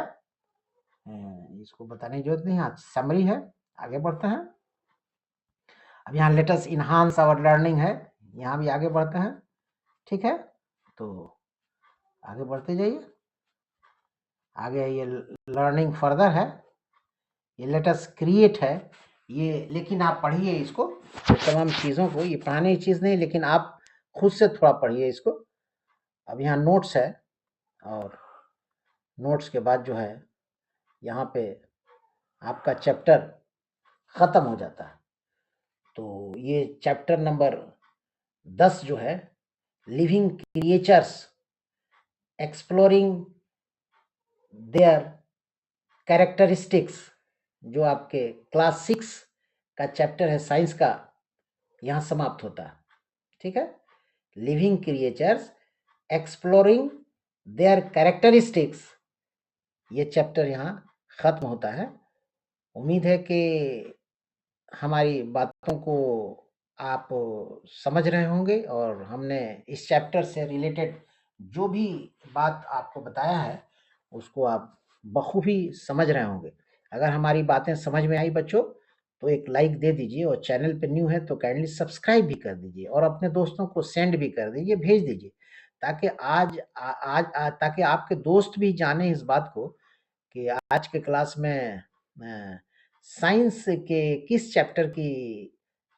इसको बताने की जरूरत नहीं, यहाँ समरी है। आगे बढ़ते हैं। अब यहाँ let us enhance our learning है, यहाँ भी आगे बढ़ते हैं, ठीक है, तो आगे बढ़ते जाइए। आगे ये लर्निंग फर्दर है, ये लेट अस क्रिएट है, ये लेकिन आप पढ़िए इसको, तमाम चीज़ों को, ये पढ़ाने की चीज़ नहीं, लेकिन आप खुद से थोड़ा पढ़िए इसको। अब यहाँ नोट्स है, और नोट्स के बाद जो है यहाँ पे आपका चैप्टर ख़त्म हो जाता है। तो ये चैप्टर नंबर 10 जो है, living creatures exploring there characteristics, जो आपके क्लास 6 का चैप्टर है साइंस का, यहाँ समाप्त होता है, ठीक है। Living creatures exploring there characteristics, ये चैप्टर यहाँ ख़त्म होता है। उम्मीद है कि हमारी बातों को आप समझ रहे होंगे, और हमने इस चैप्टर से रिलेटेड जो भी बात आपको बताया है उसको आप बखूबी समझ रहे होंगे। अगर हमारी बातें समझ में आई बच्चों तो एक लाइक दे दीजिए, और चैनल पे न्यू है तो काइंडली सब्सक्राइब भी कर दीजिए, और अपने दोस्तों को सेंड भी कर दीजिए, भेज दीजिए, ताकि ताकि आपके दोस्त भी जाने इस बात को कि आज के क्लास में साइंस के किस चैप्टर की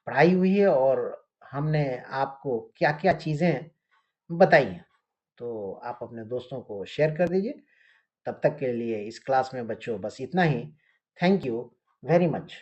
पढ़ाई हुई है और हमने आपको क्या-क्या चीज़ें बताई हैं। तो आप अपने दोस्तों को शेयर कर दीजिए। तब तक के लिए इस क्लास में बच्चों बस इतना ही। Thank you very much.